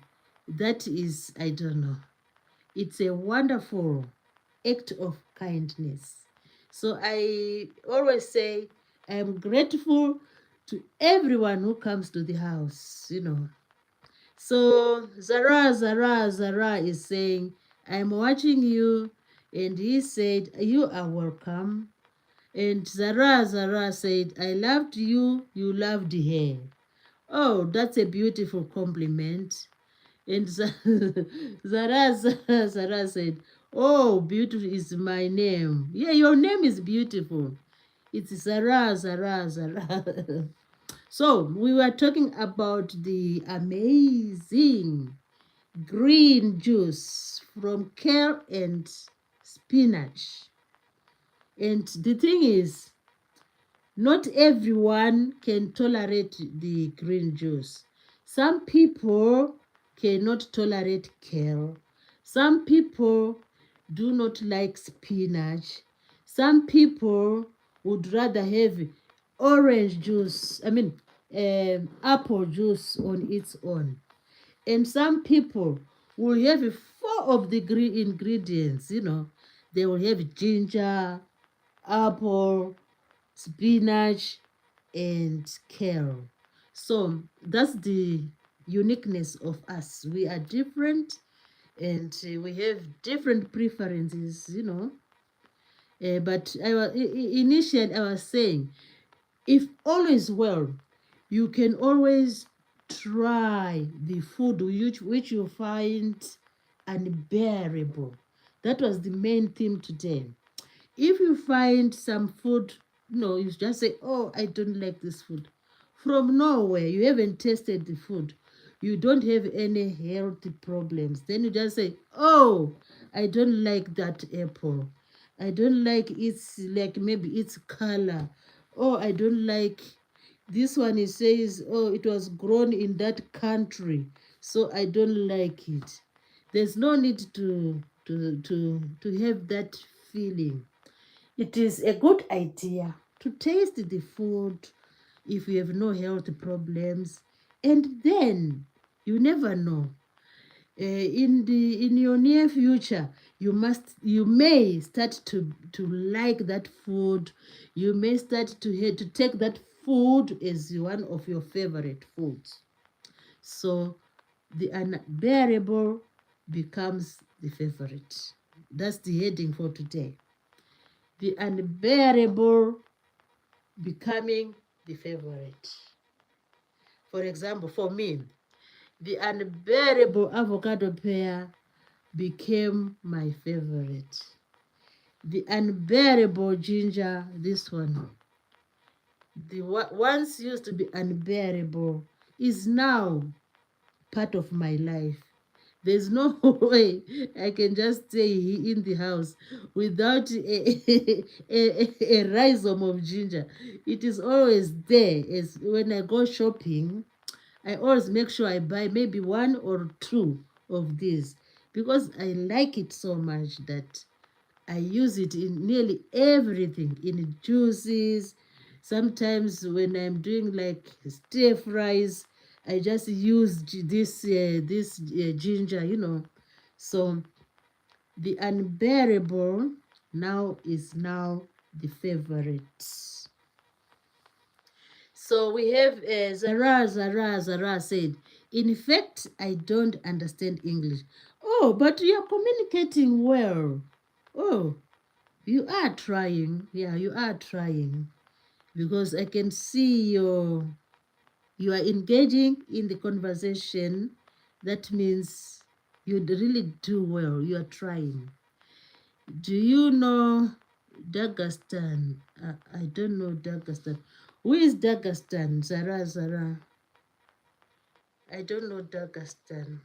that is, I don't know. It's a wonderful act of kindness. So I always say I'm grateful to everyone who comes to the house. So Zara, Zara, Zara is saying, I'm watching you. And he said, you are welcome. And Zara, Zara said, I loved you, you loved her. Oh, that's a beautiful compliment. And Zara, Zara, Zara said, oh, beautiful is my name. Yeah, your name is beautiful. It's Zara, Zara, Zara. So, we were talking about the amazing green juice from kale and spinach. And the thing is, Not everyone can tolerate the green juice. Some people cannot tolerate kale. Some people do not like spinach. Some people would rather have orange juice, apple juice on its own. And some people will have four of the green ingredients, They will have ginger, apple, spinach, and kale. So that's the uniqueness of us. We are different, and we have different preferences. But initially, I was saying, if all is well, you can always try the food which you find unbearable. That was the main theme today. If you find some food, you just say, oh, I don't like this food. From nowhere, you haven't tasted the food. You don't have any health problems. Then you just say, oh, I don't like that apple. I don't like its, like maybe its color. Oh, I don't like this one. It says, oh, it was grown in that country, so I don't like it. There's no need to have that feeling. It is a good idea to taste the food if you have no health problems, and then you never know. In your near future, you may start to like that food. You may start to take that food as one of your favorite foods. So the unbearable becomes the favorite. That's the heading for today. The unbearable becoming the favorite. For example, for me, the unbearable avocado pear became my favorite. The unbearable ginger, this one, the once used to be unbearable, is now part of my life. There's no way I can just stay in the house without a rhizome of ginger. It is always there. As when I go shopping, I always make sure I buy maybe one or two of these because I like it so much that I use it in nearly everything, in juices. Sometimes when I'm doing like stir fries, I just use this ginger. So the unbearable is now the favorite. So we have Zara said, in fact, I don't understand English. Oh, but you are communicating well. Oh, you are trying. Yeah, you are trying. Because I can see you are engaging in the conversation. That means you really do well. You are trying. Do you know Dagestan? I don't know Dagestan. Who is Dagestan? Zara. I don't know Dagestan.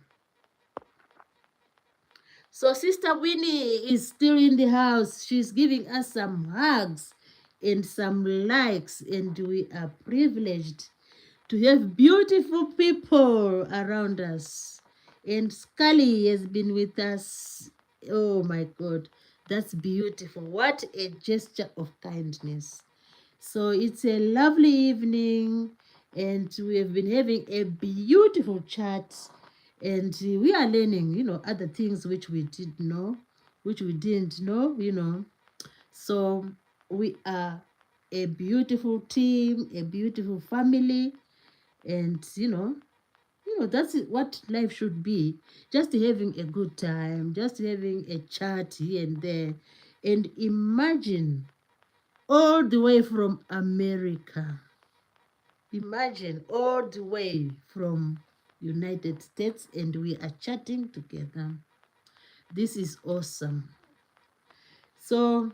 So Sister Winnie is still in the house. She's giving us some hugs and some likes, and we are privileged to have beautiful people around us. And Scully has been with us. Oh my God, that's beautiful. What a gesture of kindness. So it's a lovely evening, and we have been having a beautiful chat, and we are learning, other things which we didn't know, So we are a beautiful team, a beautiful family, and that's what life should be. Just having a good time, just having a chat here and there, and imagine all the way from America. Imagine all the way from United States, and we are chatting together. This is awesome. So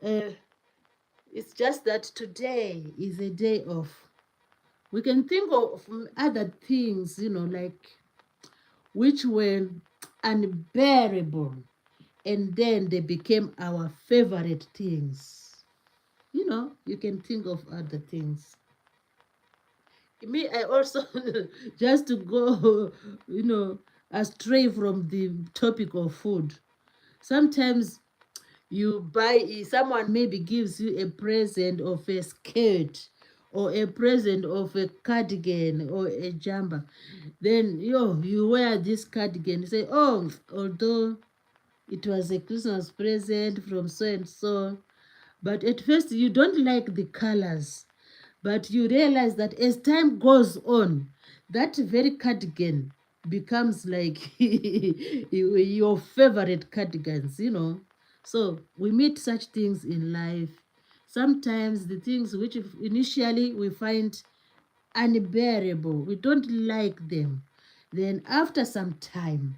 it's just that today is a day of, we can think of other things, like which were unbearable, and then they became our favorite things. You can think of other things. Me, I also just to go, astray from the topic of food. Sometimes you buy, someone maybe gives you a present of a skirt or a present of a cardigan or a jumper. Then you wear this cardigan. You say, oh, although it was a Christmas present from so and so, but at first you don't like the colors. But you realize that as time goes on, that very cardigan becomes like your favorite cardigans. So we meet such things in life. Sometimes the things which initially we find unbearable, we don't like them. Then after some time,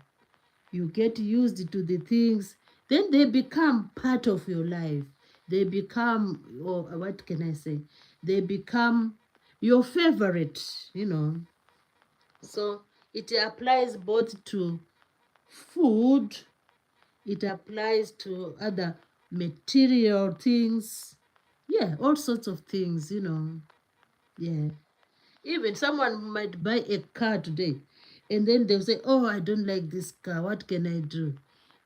you get used to the things, then they become part of your life. They become, or what can I say, they become your favorite. So it applies both to food, it applies to other material things, yeah, all sorts of things. Yeah. Even someone might buy a car today and then they'll say, oh, I don't like this car. What can I do?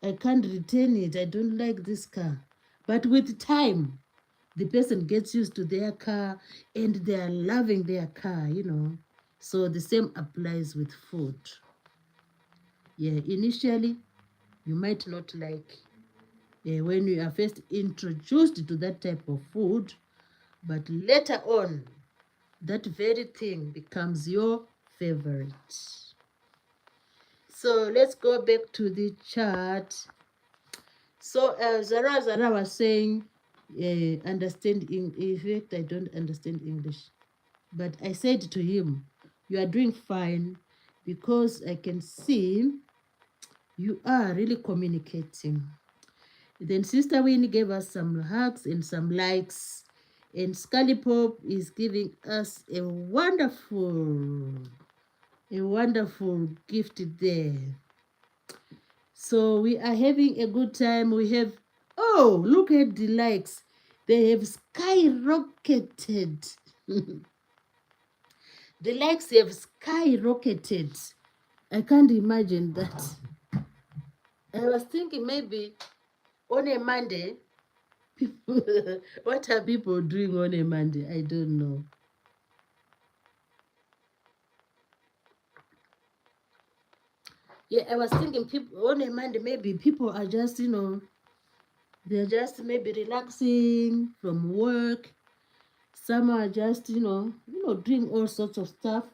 I can't return it. I don't like this car. But with time, the person gets used to their car and they are loving their car. So the same applies with food. Yeah, initially, you might not like when you are first introduced to that type of food, but later on, that very thing becomes your favorite. So let's go back to the chart. So Zara was saying, understand in fact, I don't understand English. But I said to him, you are doing fine because I can see you are really communicating. Then Sister Winnie gave us some hugs and some likes. And Scully Pop is giving us a wonderful gift there. So we are having a good time. We have, oh, look at the likes. They have skyrocketed. The likes have skyrocketed. I can't imagine that. I was thinking maybe on a Monday, people, what are people doing on a Monday? I don't know. Yeah, I was thinking people on a Monday, maybe people are just, they're just maybe relaxing from work. Some are just, doing all sorts of stuff.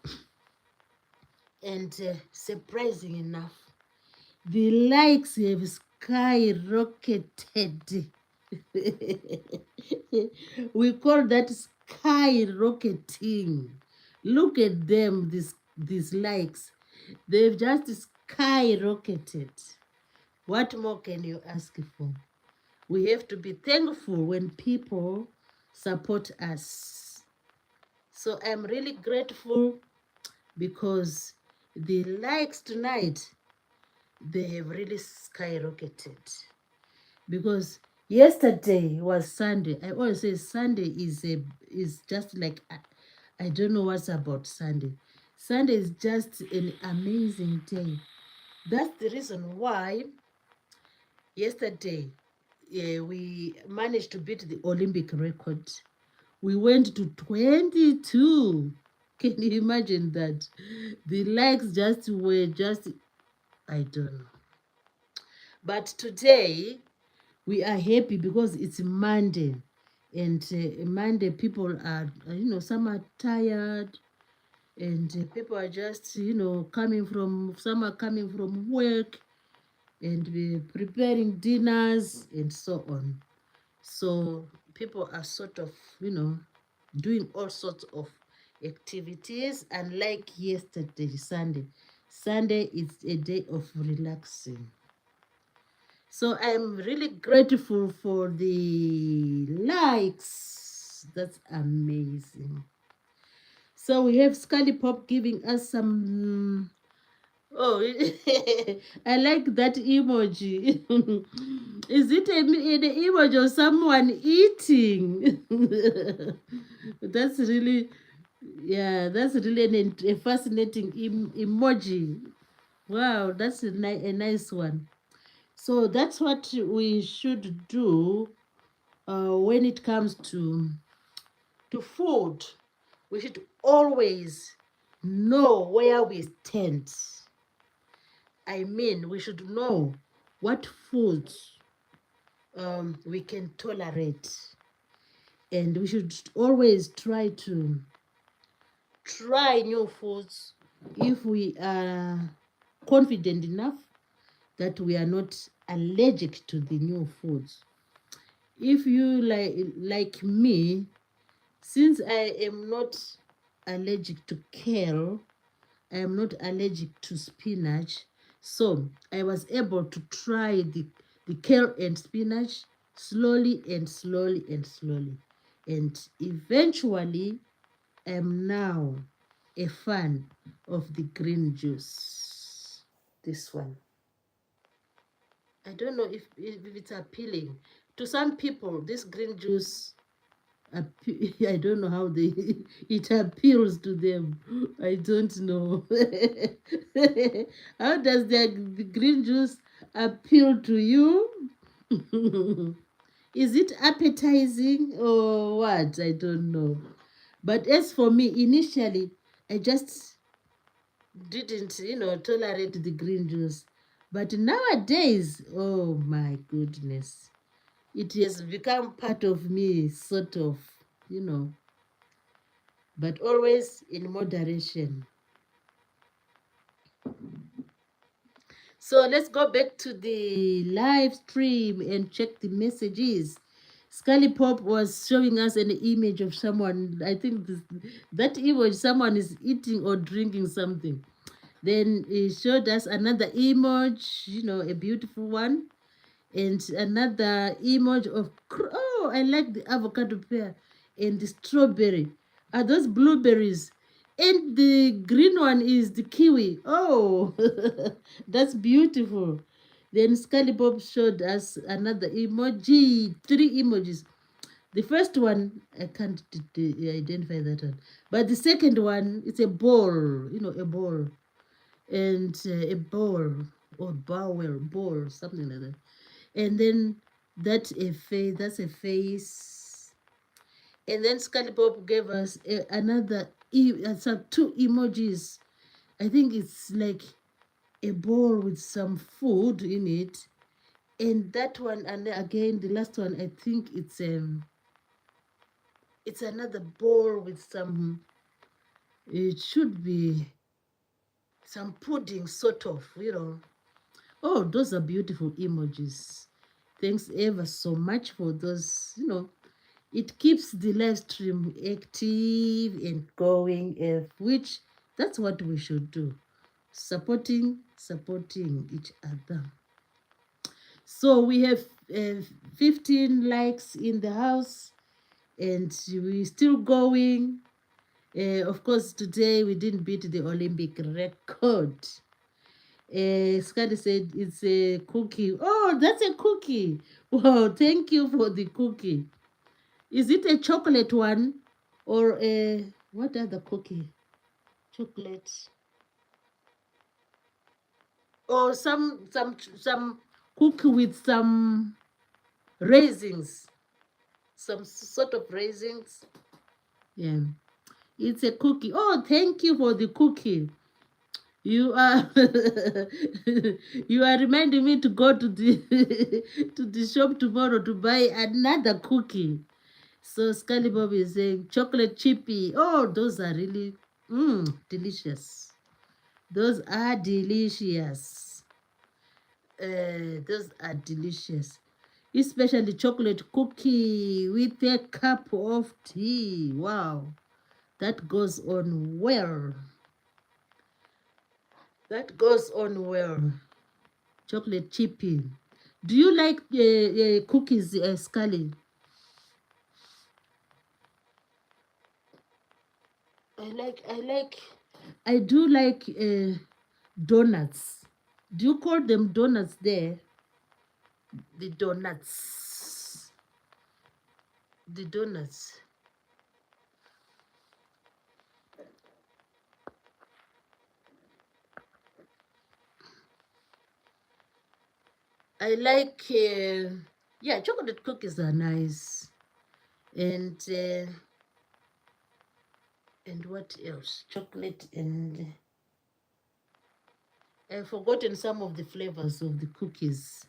And surprising enough, the likes have skyrocketed. We call that skyrocketing. Look at them, these likes. They've just skyrocketed. What more can you ask for? We have to be thankful when people support us. So I'm really grateful because the likes tonight, they have really skyrocketed. Because yesterday was Sunday. I always say Sunday is just like, I don't know what's about Sunday. Sunday is just an amazing day. That's the reason why yesterday we managed to beat the Olympic record. We went to 22. Can you imagine that? The likes were just, I don't know. But today, we are happy because it's Monday. And Monday, people are, some are tired. And people are just, some are coming from work and preparing dinners and so on. So people are sort of, doing all sorts of activities. Unlike yesterday, Sunday. Sunday is a day of relaxing. So I'm really grateful for the likes. That's amazing. So we have Scully Pop giving us some Oh, I like that emoji. Is it an emoji of someone eating? That's really, yeah, that's really a fascinating emoji. Wow, that's a nice one. So that's what we should do when it comes to food. We should always know where we stand. I mean, we should know what foods we can tolerate, and we should always try new foods if we are confident enough that we are not allergic to the new foods. If you like me, since I am not allergic to kale, I am not allergic to spinach. So I was able to try the kale and spinach slowly and slowly and slowly. And eventually, I am now a fan of the green juice. This one. I don't know if it's appealing. To some people, this green juice I don't know how they it appeals to them. I don't know. How does the green juice appeal to you? Is it appetizing or what? I don't know. But as for me, initially, I just didn't, tolerate the green juice. But nowadays, oh my goodness, it has become part of me, sort of, you know. But always in moderation. So let's go back to the live stream and check the messages. Scully Pop was showing us an image of someone. I think that image, someone is eating or drinking something. Then he showed us another image, a beautiful one. And another image of, oh, I like the avocado pear and the strawberry. Are those blueberries? And the green one is the kiwi. Oh, that's beautiful. Then Scully Bob showed us another emoji, three emojis. The first one, I can't identify that one. But the second one, it's a ball, a ball. And a ball or ball, something like that. And then that's a face. And then Scully Bob gave us some two emojis. I think it's like a bowl with some food in it. And that one, and then again the last one, I think it's another bowl with some, it should be some pudding sort of. Oh, those are beautiful emojis. Thanks ever so much for those. It keeps the live stream active and going, which that's what we should do. Supporting each other. So we have 15 likes in the house, and we're still going. Of course, today we didn't beat the Olympic record. Scotty said it's a cookie. Oh, that's a cookie. Wow, thank you for the cookie. Is it a chocolate one or a what other cookie? Chocolate or some cookie with some raisins, some sort of raisins. Yeah, it's a cookie. Oh, thank you for the cookie. You are you are reminding me to go to the to the shop tomorrow to buy another cookie. So Scully Bob is saying chocolate chippy. Oh, those are really delicious. Those are delicious. Those are delicious. Especially chocolate cookie with a cup of tea. Wow. That goes on well. That goes on well. Chocolate chippy. Do you like cookies, Scully? I do like donuts. Do you call them donuts there? The donuts. The donuts. I like, yeah, chocolate cookies are nice. And what else? Chocolate and I've forgotten some of the flavors of the cookies.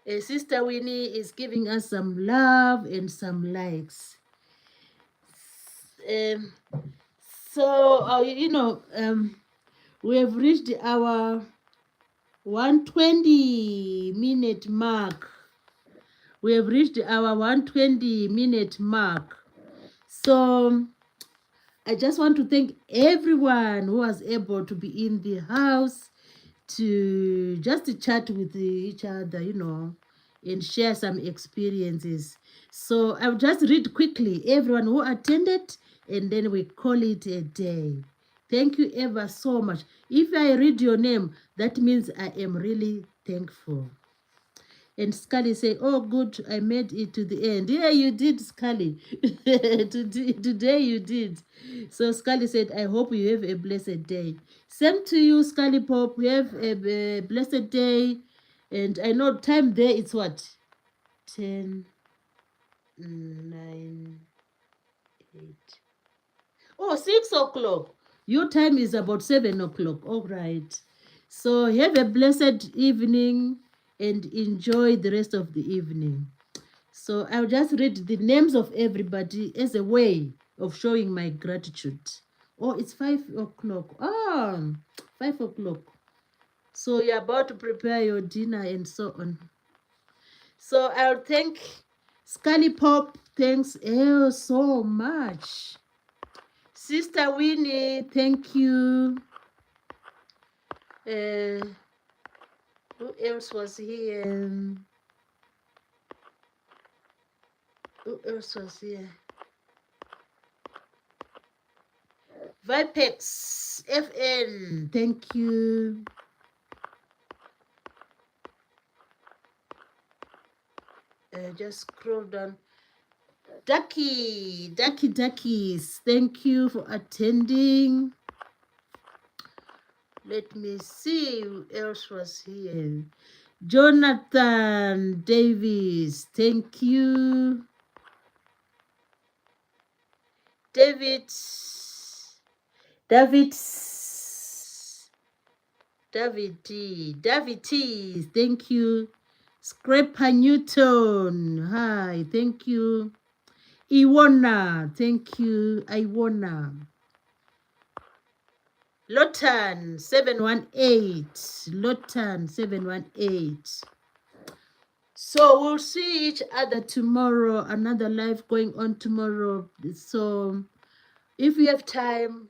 Sister Winnie is giving us some love and some likes. Um, so, we have reached our 120-minute mark. We have reached our 120-minute mark. So, I just want to thank everyone who was able to be in the house to just to chat with each other, and share some experiences. So I'll just read quickly everyone who attended, and then we call it a day. Thank you ever so much. If I read your name, that means I am really thankful. And Scully say, oh, good, I made it to the end. Yeah, you did, Scully. Today you did. So Scully said, I hope you have a blessed day. Same to you, Scully Pop. We have a blessed day. And I know time there it's what? 10, 9, 8. Oh, 6 o'clock. Your time is about 7 o'clock. All right. So have a blessed evening and enjoy the rest of the evening. So I'll just read the names of everybody as a way of showing my gratitude. Oh, it's 5 o'clock. 5 o'clock. So you're about to prepare your dinner and so on. So I'll thank Scully Pop. Thanks so much. Sister Winnie, thank you. Who else was here? Who else was here? Vipex FN, thank you. Just scroll down. Duckies, thank you for attending. Let me see who else was here. Jonathan Davis, thank you. David, T, thank you. Scraper Newton, hi, thank you. Iwana, thank you. Iwana. Lotan 718. So we'll see each other tomorrow. Another live going on tomorrow. So if we have time,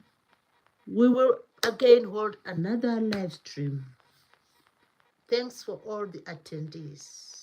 we will again hold another live stream. Thanks for all the attendees.